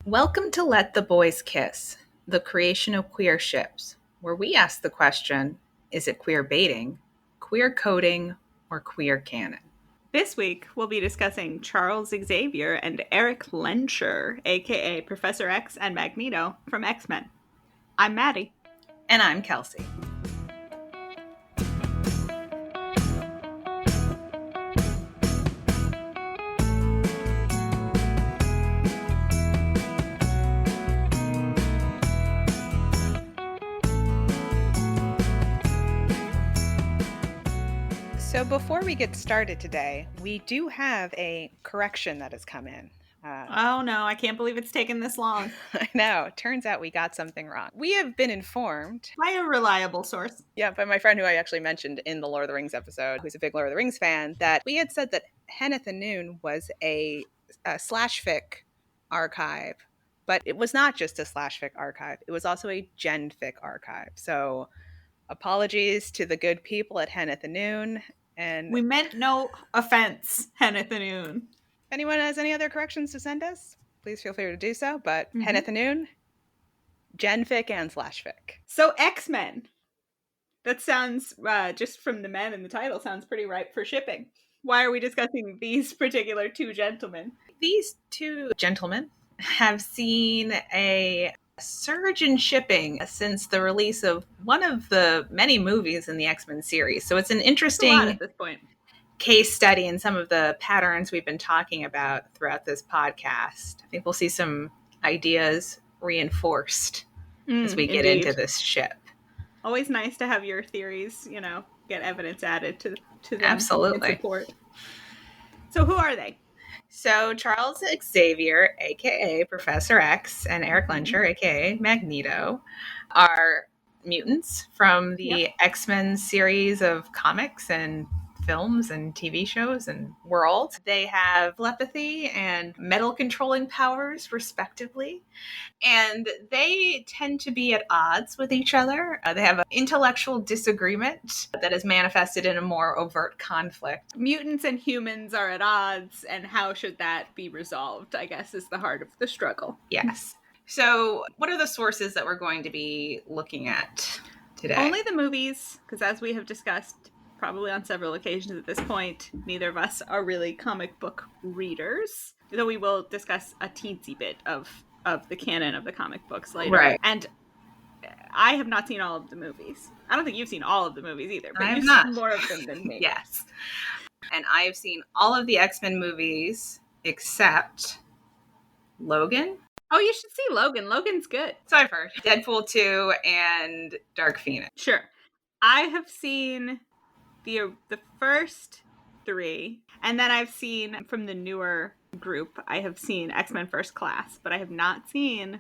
Welcome to Let the Boys Kiss, the creation of queer ships, where we ask the question, is it queer baiting, queer coding, or queer canon? This week, we'll be discussing Charles Xavier and Eric Lehnsherr, aka Professor X and Magneto, from X-Men. I'm Maddie. And I'm Kelsey. So before we get started today, we do have a correction that has come in. Oh no, I can't believe it's taken this long. I know. Turns out we got something wrong. We have been informed by a reliable source. Yeah, by my friend who I actually mentioned in the Lord of the Rings episode, who's a big Lord of the Rings fan, that we had said that Henneth and Noon was a slash fic archive, but it was not just a slash fic archive. It was also a gen fic archive. So apologies to the good people at Henneth and Noon. And we meant no offense, Henneth and Noon. If anyone has any other corrections to send us, please feel free to do so. But Henneth and Noon, gen fic and slash fic. So X-Men. That sounds, just from the men in the title, sounds pretty ripe for shipping. Why are we discussing these particular two gentlemen? These two gentlemen have seen a surge in shipping since the release of one of the many movies in the X-Men series. So it's an interesting at this point case study in some of the patterns we've been talking about throughout this podcast. I think we'll see some ideas reinforced as we get into this ship. Always nice to have your theories, get evidence added to them. Absolutely. Support. So who are they? So Charles Xavier, aka Professor X, and Eric Lehnsherr, aka Magneto, are mutants from the X-Men series of comics and films and TV shows and world. They have telepathy and metal controlling powers, respectively. And they tend to be at odds with each other. They have an intellectual disagreement that is manifested in a more overt conflict. Mutants and humans are at odds, and how should that be resolved, I guess, is the heart of the struggle. Yes. So what are the sources that we're going to be looking at today? Only the movies, because as we have discussed probably on several occasions at this point, neither of us are really comic book readers, though we will discuss a teensy bit of the canon of the comic books later. Right. And I have not seen all of the movies. I don't think you've seen all of the movies either, but you've seen more of them than me. Yes. And I have seen all of the X-Men movies except Logan. Oh, you should see Logan. Logan's good. So I've heard. Deadpool 2 and Dark Phoenix. Sure. I have seen the first three, and then I've seen from the newer group, I have seen X-Men First Class, but I have not seen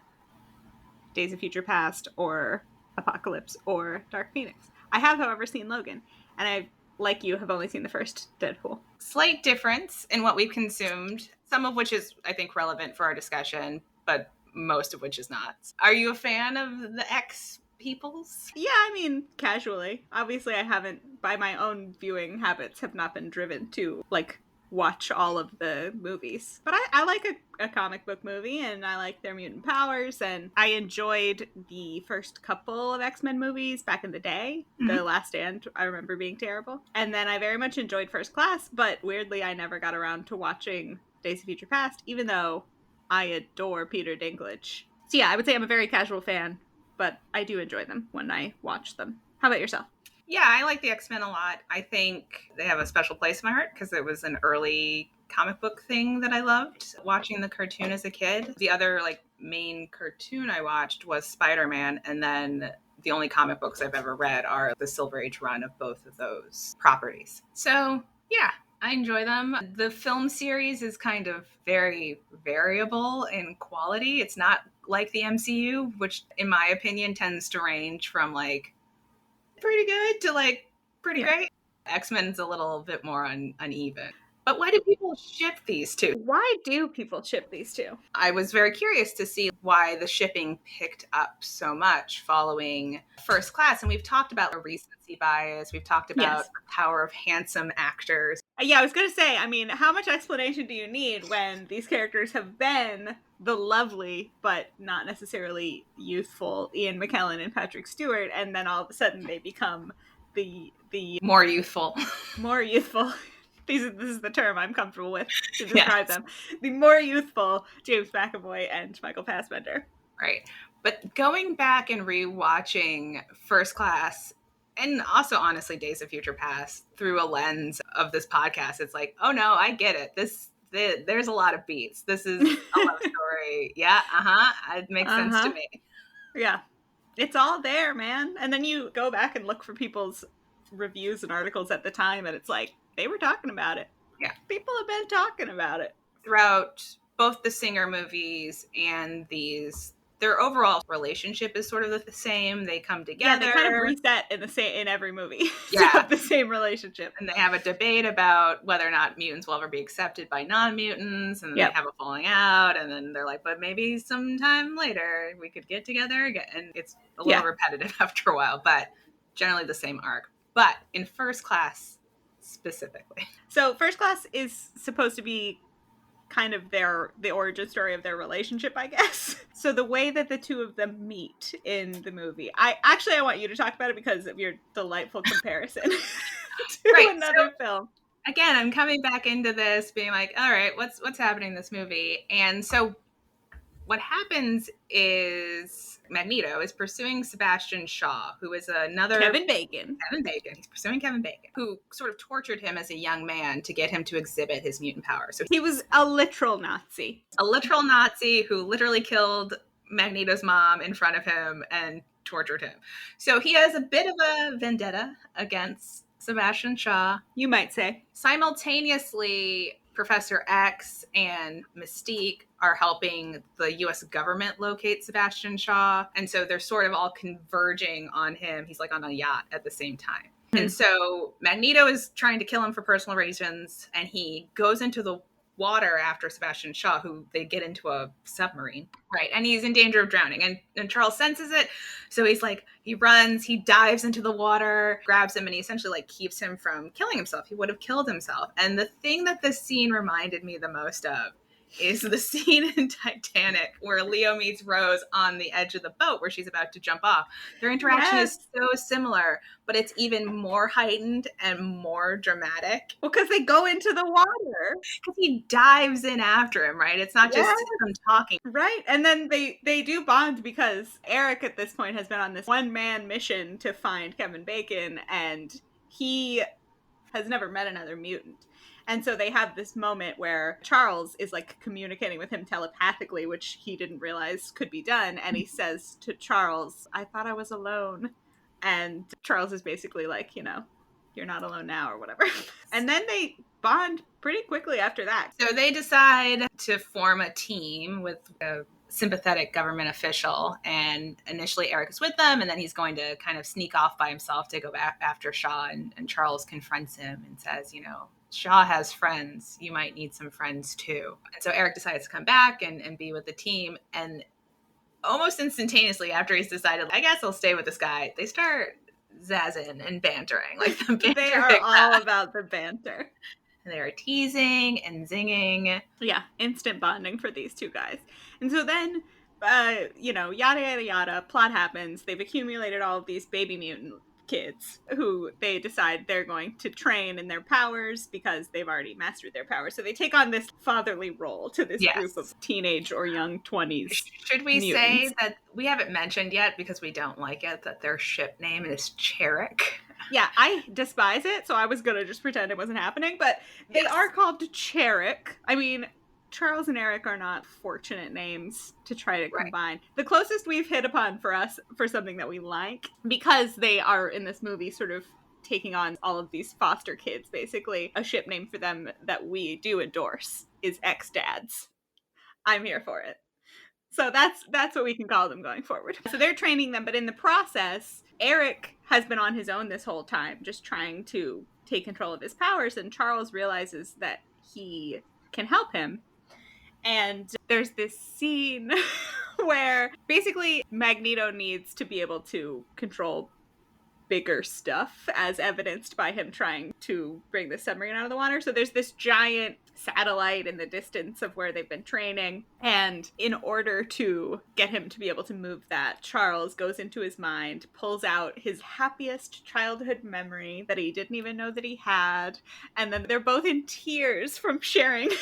Days of Future Past or Apocalypse or Dark Phoenix. I have, however, seen Logan, and I, like you, have only seen the first Deadpool. Slight difference in what we've consumed, some of which is, I think, relevant for our discussion, but most of which is not. Are you a fan of the X peoples? Yeah, I mean, casually. Obviously, I haven't, by my own viewing habits, have not been driven to, watch all of the movies. But I like a comic book movie, and I like their mutant powers, and I enjoyed the first couple of X-Men movies back in the day. Mm-hmm. The Last Stand, I remember being terrible. And then I very much enjoyed First Class, but weirdly, I never got around to watching Days of Future Past, even though I adore Peter Dinklage. So yeah, I would say I'm a very casual fan, but I do enjoy them when I watch them. How about yourself? Yeah, I like the X-Men a lot. I think they have a special place in my heart because it was an early comic book thing that I loved, watching the cartoon as a kid. The other main cartoon I watched was Spider-Man, and then the only comic books I've ever read are the Silver Age run of both of those properties. So yeah, I enjoy them. The film series is kind of very variable in quality. It's not like the MCU, which in my opinion tends to range from pretty good to pretty great. X-Men's a little bit more uneven. But why do people ship these two? Why do people ship these two? I was very curious to see why the shipping picked up so much following First Class. And we've talked about a recency bias. We've talked about the power of handsome actors. Yeah, I was going to say, I mean, how much explanation do you need when these characters have been the lovely but not necessarily youthful Ian McKellen and Patrick Stewart, and then all of a sudden they become the more youthful. more youthful. This is the term I'm comfortable with to describe Yes. them. The more youthful James McAvoy and Michael Fassbender. Right. But going back and rewatching First Class, and also honestly Days of Future Past, through a lens of this podcast, it's like, oh no, I get it. There's a lot of beats. This is a love story. Yeah, it makes sense to me. Yeah. It's all there, man. And then you go back and look for people's reviews and articles at the time, and it's like, they were talking about it. Yeah. People have been talking about it. Throughout both the Singer movies and these, their overall relationship is sort of the same. They come together. Yeah, they kind of reset in every movie. Yeah. The same relationship. And they have a debate about whether or not mutants will ever be accepted by non-mutants. And then they have a falling out. And then they're like, but maybe sometime later we could get together again. And it's a little repetitive after a while, but generally the same arc. But in First Class specifically. So First Class is supposed to be kind of the origin story of their relationship, I guess. So the way that the two of them meet in the movie, I want you to talk about it because of your delightful comparison to another film. Again, I'm coming back into this being like, all right, what's happening in this movie? And so what happens is Magneto is pursuing Sebastian Shaw, who is another... Kevin Bacon. He's pursuing Kevin Bacon, who sort of tortured him as a young man to get him to exhibit his mutant power. So he was a literal Nazi. A literal Nazi who literally killed Magneto's mom in front of him and tortured him. So he has a bit of a vendetta against Sebastian Shaw, you might say. Simultaneously, Professor X and Mystique are helping the US government locate Sebastian Shaw. And so they're sort of all converging on him. He's like on a yacht at the same time. Mm-hmm. And so Magneto is trying to kill him for personal reasons. And he goes into the water after Sebastian Shaw, who they get into a submarine, right? And he's in danger of drowning. And Charles senses it. So he's like, he runs, he dives into the water, grabs him, and he essentially like keeps him from killing himself. He would have killed himself. And the thing that this scene reminded me the most of is the scene in Titanic where Leo meets Rose on the edge of the boat where she's about to jump off. Their interaction is so similar, but it's even more heightened and more dramatic. Well, because they go into the water. Because he dives in after him, right? It's not just them talking. Right. And then they do bond because Eric at this point has been on this one-man mission to find Kevin Bacon, and he has never met another mutant. And so they have this moment where Charles is like communicating with him telepathically, which he didn't realize could be done. And he says to Charles, I thought I was alone. And Charles is basically like, you know, you're not alone now or whatever. And then they bond pretty quickly after that. So they decide to form a team with a sympathetic government official. And initially Eric is with them. And then he's going to kind of sneak off by himself to go back after Shaw. And Charles confronts him and says, you know, Shaw has friends. You might need some friends too. And so Eric decides to come back and be with the team. And almost instantaneously after he's decided, I guess I'll stay with this guy, they start zazzing and bantering. Like the banter they are all about the banter. And they are teasing and zinging. Yeah, instant bonding for these two guys. And so then, you know, yada, yada, yada, plot happens. They've accumulated all of these baby mutant kids who they decide they're going to train in their powers because they've already mastered their powers. So they take on this fatherly role to this group of teenage or young 20s. Should we say that we haven't mentioned yet, because we don't like it, that their ship name is Cherik? Yeah, I despise it, so I was going to just pretend it wasn't happening, but they are called Cherik. I mean, Charles and Eric are not fortunate names to try to combine. The closest we've hit upon for us for something that we like, because they are in this movie sort of taking on all of these foster kids, basically, a ship name for them that we do endorse is X-Dads. I'm here for it. So that's what we can call them going forward. So they're training them, but in the process, Eric has been on his own this whole time, just trying to take control of his powers, and Charles realizes that he can help him. And there's this scene where basically Magneto needs to be able to control bigger stuff, as evidenced by him trying to bring the submarine out of the water. So there's this giant satellite in the distance of where they've been training, and in order to get him to be able to move that, Charles goes into his mind, pulls out his happiest childhood memory that he didn't even know that he had, and then they're both in tears from sharing this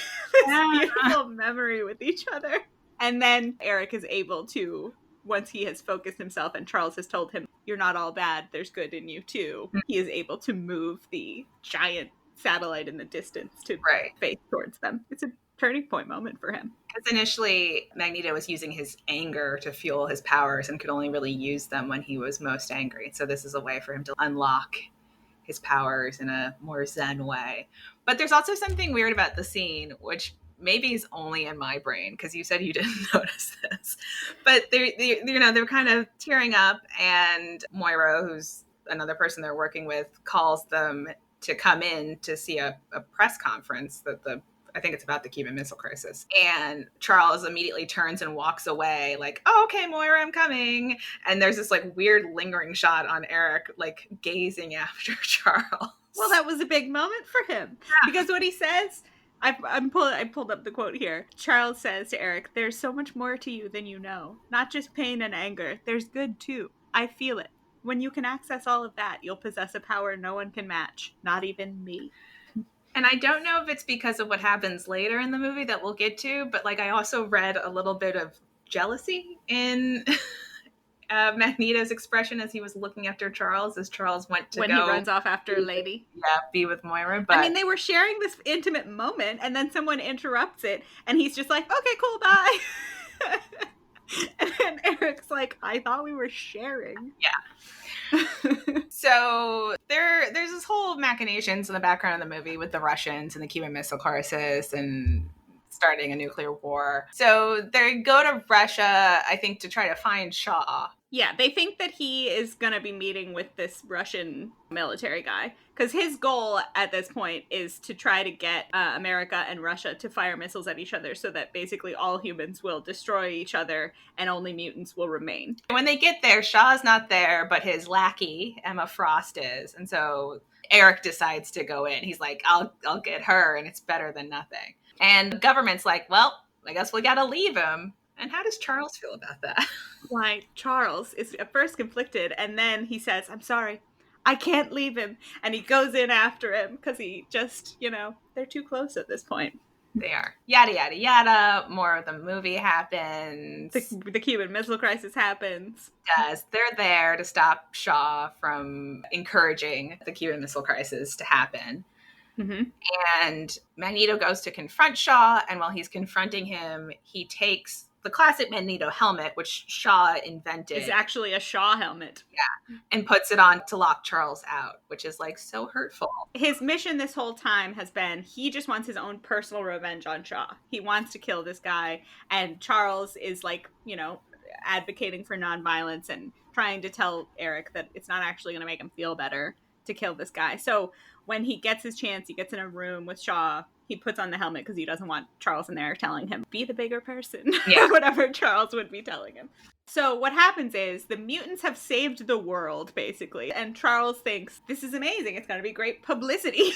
beautiful memory with each other. And then Eric is able to, once he has focused himself and Charles has told him, you're not all bad, there's good in you too, he is able to move the giant satellite in the distance to face towards them. It's a turning point moment for him. Because initially, Magneto was using his anger to fuel his powers and could only really use them when he was most angry. So this is a way for him to unlock his powers in a more zen way. But there's also something weird about the scene, which maybe is only in my brain, because you said you didn't notice this. But they're kind of tearing up, and Moira, who's another person they're working with, calls them to come in to see a press conference that I think it's about the Cuban Missile Crisis. And Charles immediately turns and walks away like, oh, okay, Moira, I'm coming. And there's this like weird lingering shot on Eric, like gazing after Charles. Well, that was a big moment for him. Yeah. Because what he says, I pulled up the quote here. Charles says to Eric, there's so much more to you than you know. Not just pain and anger. There's good too. I feel it. When you can access all of that, you'll possess a power no one can match. Not even me. And I don't know if it's because of what happens later in the movie that we'll get to, but like I also read a little bit of jealousy in Magneto's expression as he was looking after Charles, as Charles went to when he runs off after a lady. Yeah, be with Moira. But I mean, they were sharing this intimate moment, and then someone interrupts it, and he's just like, okay, cool, bye. And then Eric's like, I thought we were sharing. Yeah. So there's this whole machinations in the background of the movie with the Russians and the Cuban Missile Crisis and starting a nuclear war. So they go to Russia, I think, to try to find Shaw. Yeah, they think that he is going to be meeting with this Russian military guy, because his goal at this point is to try to get America and Russia to fire missiles at each other so that basically all humans will destroy each other and only mutants will remain. When they get there, Shaw's not there, but his lackey, Emma Frost, is. And so Eric decides to go in. He's like, I'll get her, and it's better than nothing. And the government's like, well, I guess we got to leave him. And how does Charles feel about that? Why, Charles is at first conflicted, and then he says, I'm sorry, I can't leave him. And he goes in after him because he just, they're too close at this point. They are. Yada, yada, yada. More of the movie happens. The Cuban Missile Crisis happens. Yes, they're there to stop Shaw from encouraging the Cuban Missile Crisis to happen. Mm-hmm. And Magneto goes to confront Shaw, and while he's confronting him, he takes the classic Magneto helmet, which Shaw invented. It's actually a Shaw helmet. Yeah. And puts it on to lock Charles out, which is like so hurtful. His mission this whole time has been, he just wants his own personal revenge on Shaw. He wants to kill this guy. And Charles is like, advocating for nonviolence and trying to tell Eric that it's not actually going to make him feel better to kill this guy. So when he gets his chance, he gets in a room with Shaw. He puts on the helmet because he doesn't want Charles in there telling him, be the bigger person. Yeah. Whatever Charles would be telling him. So what happens is the mutants have saved the world, basically. And Charles thinks, this is amazing. It's going to be great publicity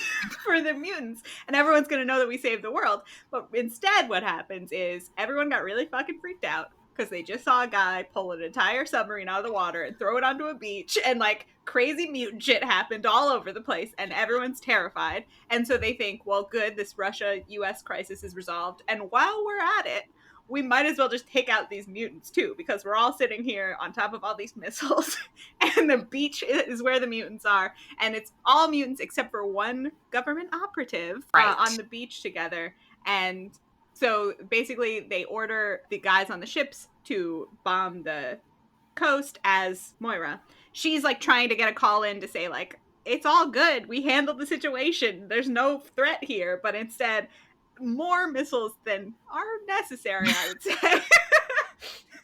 for the mutants. And everyone's going to know that we saved the world. But instead what happens is everyone got really fucking freaked out because they just saw a guy pull an entire submarine out of the water and throw it onto a beach, and like crazy mutant shit happened all over the place, and everyone's terrified. And so they think, well, good, this Russia-US crisis is resolved, and while we're at it, we might as well just take out these mutants too, because we're all sitting here on top of all these missiles, and the beach is where the mutants are, and it's all mutants except for one government operative on the beach together. And so basically they order the guys on the ships to bomb the coast as Moira. She's like trying to get a call in to say like, it's all good. We handled the situation. There's no threat here. But instead, more missiles than are necessary, I would say,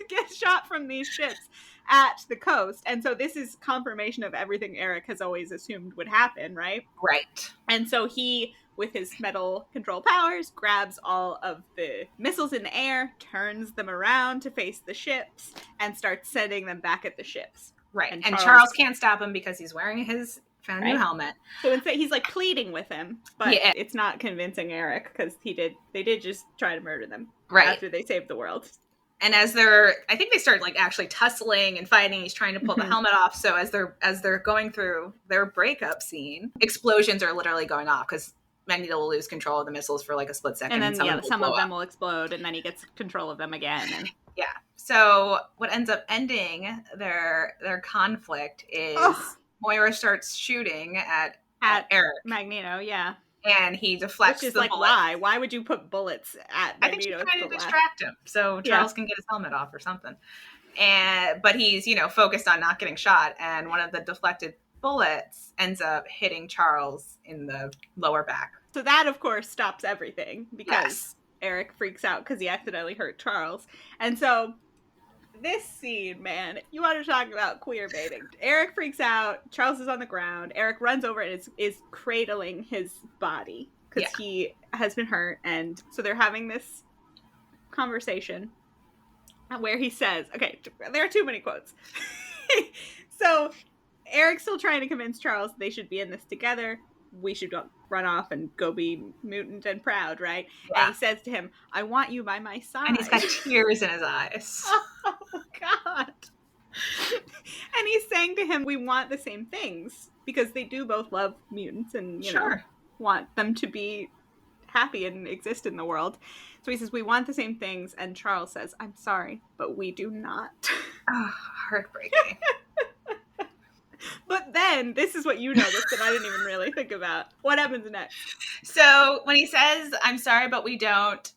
get shot from these ships at the coast. And so this is confirmation of everything Eric has always assumed would happen, right? Right. And so he, with his metal control powers, grabs all of the missiles in the air, turns them around to face the ships, and starts sending them back at the ships. Right. And And Charles can't stop him because he's wearing his found new helmet. So instead, he's like pleading with him, but Yeah. it's not convincing Eric because they did just try to murder them after they saved the world. And I think they start like actually tussling and fighting. He's trying to pull the helmet off. So as they're going through their breakup scene, explosions are literally going off because Magneto will lose control of the missiles for like a split second. And then some of them will explode, and then he gets control of them again. And yeah. So what ends up ending their conflict is Moira starts shooting at Eric. Magneto, yeah. And he deflects Which is the like, bullets. Why would you put bullets at Magneto? I think she's trying to distract him so Charles can get his helmet off or something. But he's, focused on not getting shot. And one of the deflected bullets ends up hitting Charles in the lower back. So that, of course, stops everything because Eric freaks out because he accidentally hurt Charles. And so this scene, man, you want to talk about queer baiting. Eric freaks out. Charles is on the ground. Eric runs over and is cradling his body because he has been hurt. And so they're having this conversation where he says, okay, there are too many quotes. So Eric's still trying to convince Charles they should be in this together. We should run off and go be mutant and proud, right? Yeah. And he says to him, I want you by my side. And he's got tears in his eyes. Oh, God. And he's saying to him, we want the same things because they do both love mutants and, you know, want them to be happy and exist in the world. So he says, we want the same things. And Charles says, I'm sorry, but we do not. Oh, heartbreaking. But then, this is what you noticed that I didn't even really think about. What happens next? So, when he says, I'm sorry, but we don't,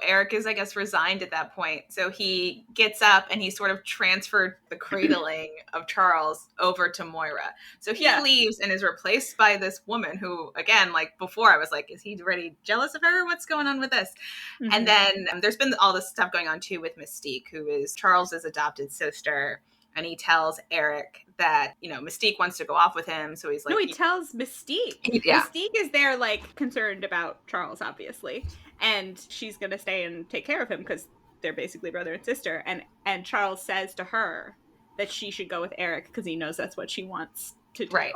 Eric is, I guess, resigned at that point. So he gets up and he sort of transferred the cradling of Charles over to Moira. So he leaves and is replaced by this woman who, again, like before, I was like, is he already jealous of her? What's going on with this? Mm-hmm. And then there's been all this stuff going on, too, with Mystique, who is Charles's adopted sister. And he tells Eric that, Mystique wants to go off with him. So he's like... No, he tells Mystique. Yeah. Mystique is there, like, concerned about Charles, obviously. And she's going to stay and take care of him because they're basically brother and sister. And Charles says to her that she should go with Eric because he knows that's what she wants to do. Right.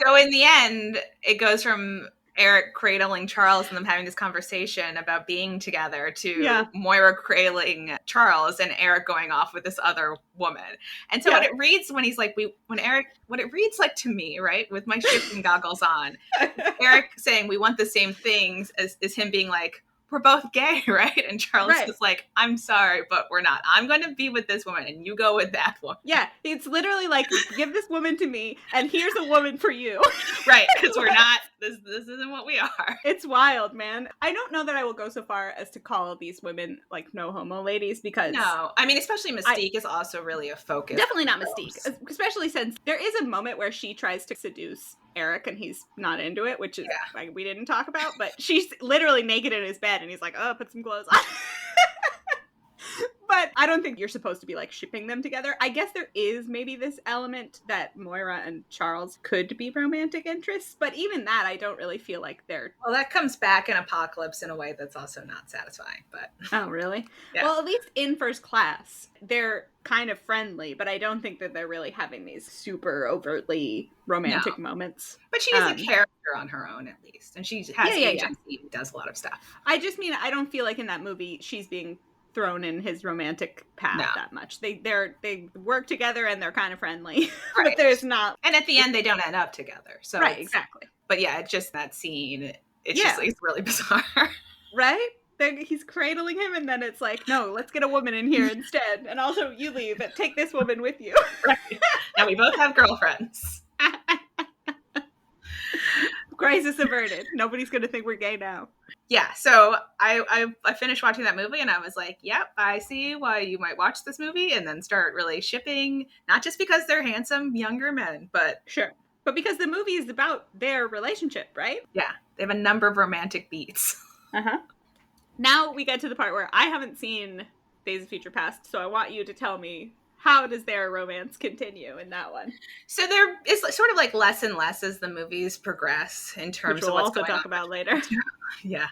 So in the end, it goes from Eric cradling Charles and them having this conversation about being together to Moira cradling Charles and Eric going off with this other woman. And so what it reads when he's like, what it reads like to me, right, with my shifting goggles on, Eric saying we want the same things is him being like, we're both gay, right? And Charles is like, I'm sorry, but we're not. I'm going to be with this woman and you go with that woman. Yeah, it's literally like, give this woman to me and here's a woman for you. Right, because we're not, this isn't what we are. It's wild, man. I don't know that I will go so far as to call these women like no homo ladies because... No, I mean, especially Mystique is also really a focus. Definitely not Mystique, especially since there is a moment where she tries to seduce Eric and he's not into it, which is like we didn't talk about, but she's literally naked in his bed and he's like, oh, put some clothes on. But I don't think you're supposed to be like shipping them together. I guess there is maybe this element that Moira and Charles could be romantic interests, but even that I don't really feel like they're... Well, that comes back in Apocalypse in a way that's also not satisfying, but... Oh, really? Yeah. Well, at least in First Class, they're kind of friendly, but I don't think that they're really having these super overtly romantic moments. But she is a character on her own, at least. And she has agency and does a lot of stuff. I just mean, I don't feel like in that movie she's being thrown in his romantic path that much. They work together and they're kind of friendly. Right. But there's not... And at the end, they don't end up together. So right, exactly. But yeah, it's just that scene. It's really bizarre. Right? He's cradling him and then it's like, no, let's get a woman in here instead. And also, you leave and take this woman with you. Right. Now we both have girlfriends. Crisis averted. Nobody's going to think we're gay now. Yeah, so I finished watching that movie and I was like, yep, I see why you might watch this movie and then start really shipping, not just because they're handsome younger men, but... Sure. But because the movie is about their relationship, right? Yeah, they have a number of romantic beats. Uh-huh. Now we get to the part where I haven't seen Days of Future Past, so I want you to tell me how does their romance continue in that one? So there is sort of like less and less as the movies progress in terms Which of we'll what's also going on talk about later. Yeah.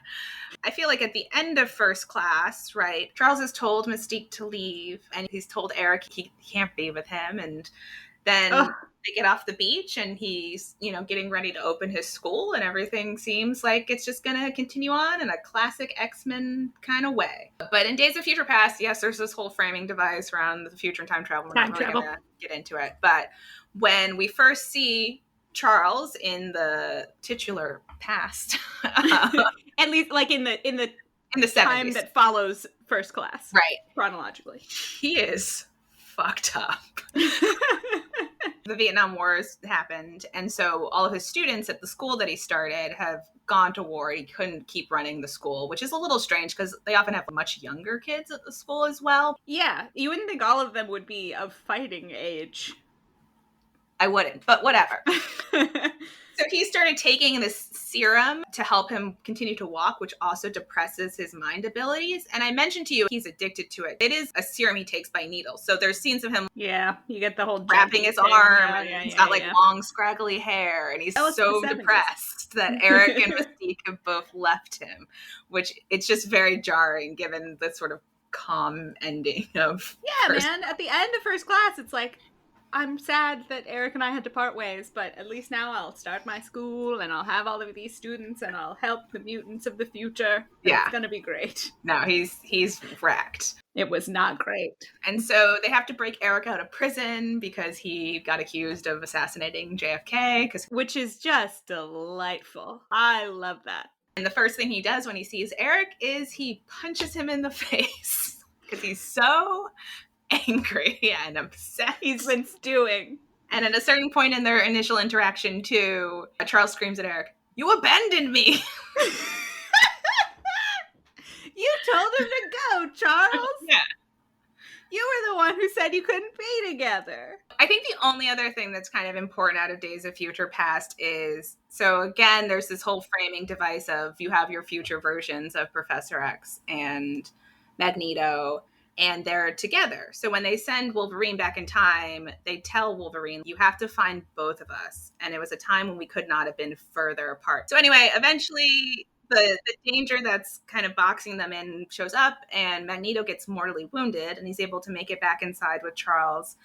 I feel like at the end of first class, right, Charles has told Mystique to leave, and he's told Eric he can't be with him. And then they get off the beach, and he's, getting ready to open his school, and everything seems like it's just going to continue on in a classic X-Men kind of way. But in Days of Future Past, yes, there's this whole framing device around the future and time travel. We're not really going to get into it. But when we first see Charles in the titular past, at least like in the in the 70s, time that follows first class, right, chronologically, he is fucked up. The Vietnam War has happened, and so all of his students at the school that he started have gone to war. He couldn't keep running the school, which is a little strange because they often have much younger kids at the school as well. Yeah, you wouldn't think all of them would be of fighting age. I wouldn't, but whatever. So he started taking this serum to help him continue to walk, which also depresses his mind abilities. And I mentioned to you, he's addicted to it. It is a serum he takes by needles. So there's scenes of him. Yeah, you get the whole wrapping his arm, and he's got like long, scraggly hair, and he's so depressed that Eric and Mystique have both left him, which it's just very jarring given the sort of calm ending of. Yeah, man. At the end of first class, it's like, I'm sad that Eric and I had to part ways, but at least now I'll start my school and I'll have all of these students and I'll help the mutants of the future. Yeah. It's going to be great. No, he's wrecked. It was not great. And so they have to break Eric out of prison because he got accused of assassinating JFK. Which is just delightful. I love that. And the first thing he does when he sees Eric is he punches him in the face because he's so angry and upset. He's been stewing. And at a certain point in their initial interaction too, Charles screams at Eric, "You abandoned me!" You told him to go, Charles. Yeah. You were the one who said you couldn't be together. I think the only other thing that's kind of important out of Days of Future Past is, so again, there's this whole framing device of you have your future versions of Professor X and Magneto, and they're together. So when they send Wolverine back in time, they tell Wolverine, you have to find both of us. And it was a time when we could not have been further apart. So anyway, eventually the danger that's kind of boxing them in shows up, and Magneto gets mortally wounded, and he's able to make it back inside with Charles.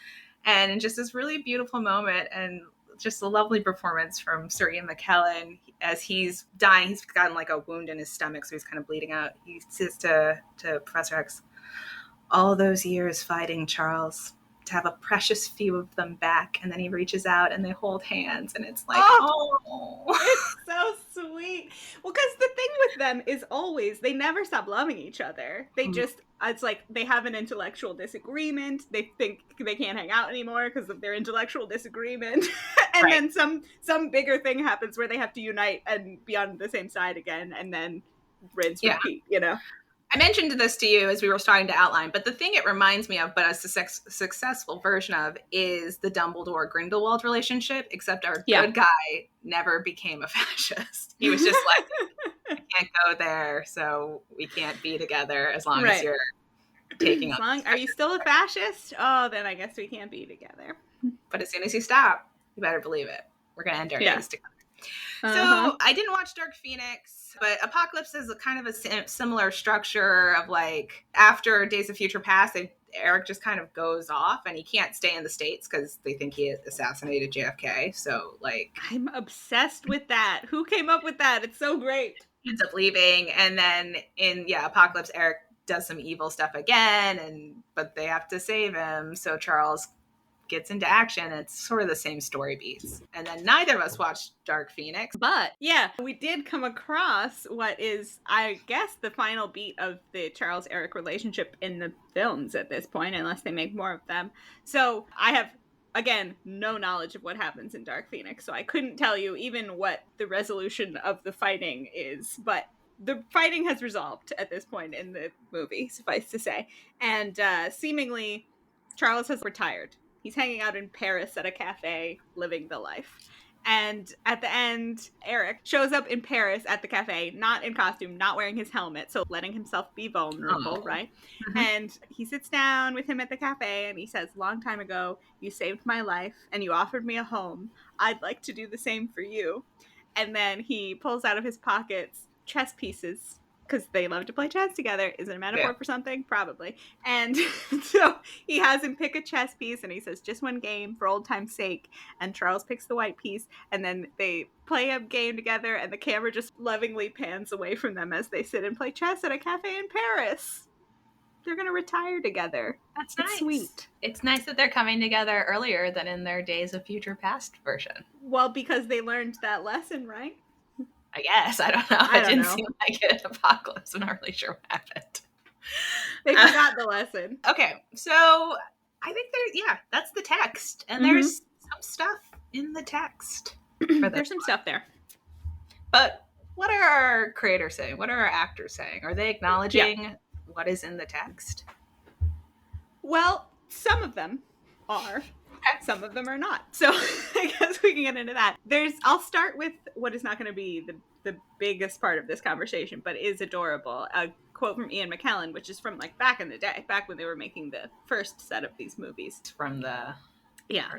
And just this really beautiful moment, and just a lovely performance from Sir Ian McKellen. As he's dying, he's gotten like a wound in his stomach, so he's kind of bleeding out. He says to Professor X, "All those years fighting, Charles, to have a precious few of them back." And then he reaches out and they hold hands, and it's like, oh. It's so sweet. Well, because the thing with them is always, they never stop loving each other. They just, it's like they have an intellectual disagreement. They think they can't hang out anymore because of their intellectual disagreement. And then some bigger thing happens where they have to unite and be on the same side again, and then rinse, repeat, you know? I mentioned this to you as we were starting to outline, but the thing it reminds me of, but a successful version of, is the Dumbledore-Grindelwald relationship, except our good guy never became a fascist. He was just like, I can't go there, so we can't be together as long as you're taking on. Are you still a fascist? Oh, then I guess we can't be together. But as soon as you stop, you better believe it. We're going to end our days together. So I didn't watch Dark Phoenix, but Apocalypse is a kind of a similar structure of like after Days of Future Past, Eric just kind of goes off and he can't stay in the States because they think he assassinated JFK. So like, I'm obsessed with that. Who came up with that? It's so great. He ends up leaving, and then in Apocalypse, Eric does some evil stuff again, but they have to save him. So Charles gets into action. It's sort of the same story beats. And then neither of us watched Dark Phoenix. But yeah, we did come across what is, I guess, the final beat of the Charles-Eric relationship in the films at this point, unless they make more of them. So I have, again, no knowledge of what happens in Dark Phoenix, so I couldn't tell you even what the resolution of the fighting is, but the fighting has resolved at this point in the movie, suffice to say. And seemingly, Charles has retired. He's hanging out in Paris at a cafe, living the life. And at the end, Eric shows up in Paris at the cafe, not in costume, not wearing his helmet, so letting himself be vulnerable, right? Mm-hmm. And he sits down with him at the cafe and he says, "Long time ago, you saved my life and you offered me a home. I'd like to do the same for you." And then he pulls out of his pockets chess pieces, because they love to play chess together. Is it a metaphor for something? Probably. And so he has him pick a chess piece and he says, "Just one game for old time's sake." And Charles picks the white piece and then they play a game together and the camera just lovingly pans away from them as they sit and play chess at a cafe in Paris. They're going to retire together. That's nice. It's sweet. It's nice that they're coming together earlier than in their Days of Future Past version. Well, because they learned that lesson, right? I guess. I don't know. It didn't seem like an apocalypse. I'm not really sure what happened. They forgot the lesson. Okay. So I think that's the text. And there's some stuff in the text. There's some stuff there. But what are our creators saying? What are our actors saying? Are they acknowledging what is in the text? Well, some of them are. Some of them are not. So I guess we can get into that. I'll start with what is not going to be the biggest part of this conversation, but is adorable. A quote from Ian McKellen, which is from like back in the day, back when they were making the first set of these movies. From the... Yeah.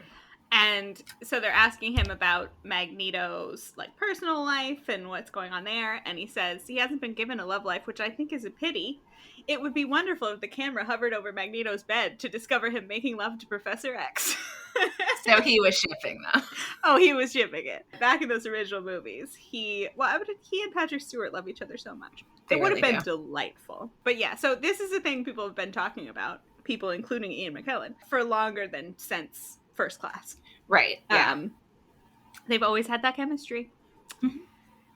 And so they're asking him about Magneto's like personal life and what's going on there. And he says he hasn't been given a love life, which I think is a pity. It would be wonderful if the camera hovered over Magneto's bed to discover him making love to Professor X. So he was shipping them. Oh, he was shipping it. Back in those original movies, he and Patrick Stewart love each other so much. It would have been delightful. But yeah, so this is a thing people have been talking about, people including Ian McKellen, for longer than since First Class. Right. Yeah. They've always had that chemistry. Mm-hmm.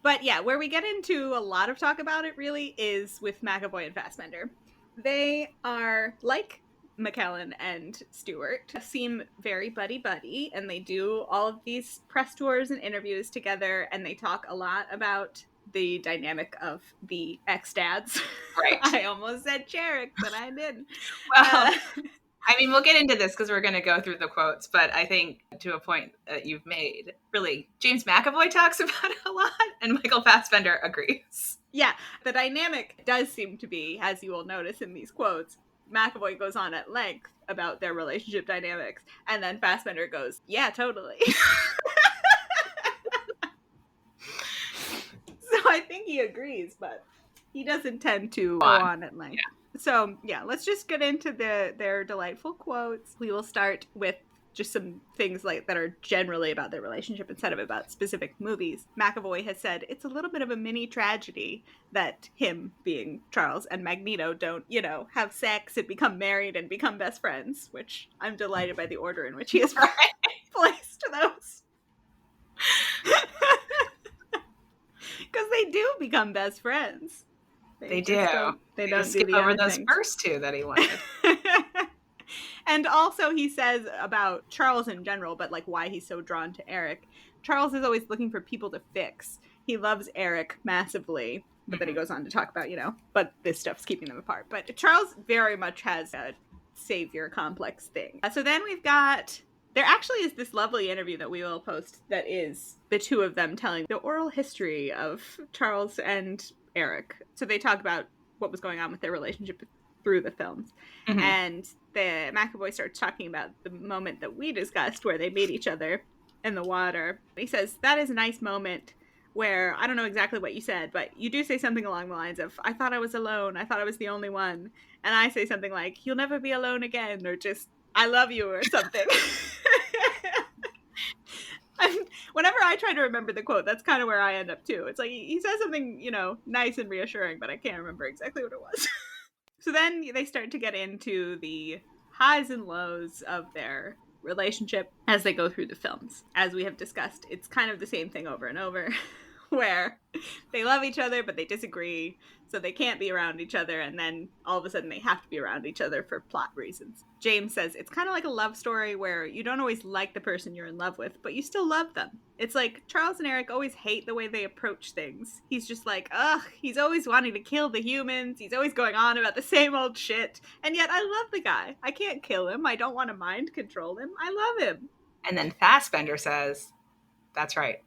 But yeah, where we get into a lot of talk about it really is with McAvoy and Fassbender. They are, like McKellen and Stewart, seem very buddy-buddy, and they do all of these press tours and interviews together, and they talk a lot about the dynamic of the ex-dads. Right. I almost said Cherik, but I didn't. Well, I mean, we'll get into this because we're going to go through the quotes, but I think to a point that you've made, really, James McAvoy talks about it a lot, and Michael Fassbender agrees. Yeah, the dynamic does seem to be, as you will notice in these quotes, McAvoy goes on at length about their relationship dynamics, and then Fassbender goes, "Yeah, totally." So I think he agrees, but he doesn't tend to go on at length. Yeah. So yeah, let's just get into their delightful quotes. We will start with just some things like that are generally about their relationship instead of about specific movies. McAvoy has said it's a little bit of a mini tragedy that him, being Charles, and Magneto don't, have sex and become married and become best friends, which I'm delighted by the order in which he has placed those. Because they do become best friends. They do. They don't skip over those first two that he wanted. And also he says about Charles in general, but like why he's so drawn to Eric. Charles is always looking for people to fix. He loves Eric massively, but then he goes on to talk about, but this stuff's keeping them apart. But Charles very much has a savior complex thing. So then there actually is this lovely interview that we will post that is the two of them telling the oral history of Charles and Eric. So they talk about what was going on with their relationship through the films. Mm-hmm. And the McAvoy starts talking about the moment that we discussed where they meet each other in the water. He says, that is a nice moment where, I don't know exactly what you said, but you do say something along the lines of, I thought I was alone. I thought I was the only one. And I say something like, you'll never be alone again, or just, I love you, or something. Whenever I try to remember the quote, that's kind of where I end up too. It's like he says something, nice and reassuring, but I can't remember exactly what it was. So then they start to get into the highs and lows of their relationship as they go through the films. As we have discussed, it's kind of the same thing over and over, where they love each other, but they disagree, so they can't be around each other, and then all of a sudden they have to be around each other for plot reasons. James says it's kind of like a love story where you don't always like the person you're in love with, but you still love them. It's like Charles and Eric always hate the way they approach things. He's just like, he's always wanting to kill the humans. He's always going on about the same old shit. And yet I love the guy. I can't kill him. I don't want to mind control him. I love him. And then Fassbender says, That's right.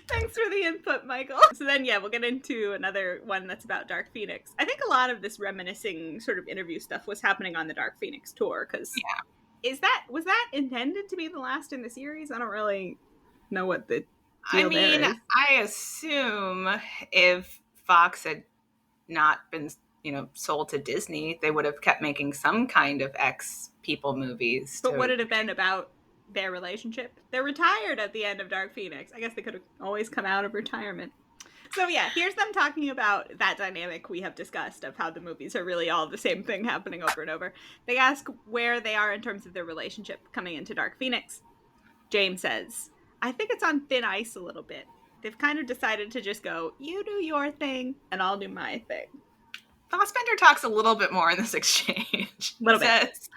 Thanks for the input, Michael. So then, yeah, we'll get into another one that's about Dark Phoenix. I think a lot of this reminiscing sort of interview stuff was happening on the Dark Phoenix tour, because was that intended to be the last in the series? I don't really know what the deal there is. I assume if Fox had not been, sold to Disney, they would have kept making some kind of X-People movies. But would it have been about their relationship? They're retired at the end of Dark Phoenix. I guess they could have always come out of retirement. So yeah, here's them talking about that dynamic we have discussed of how the movies are really all the same thing happening over and over. They ask where they are in terms of their relationship coming into Dark Phoenix. James says, I think it's on thin ice a little bit. They've kind of decided to just go, you do your thing, and I'll do my thing. Fassbender talks a little bit more in this exchange. Little bit.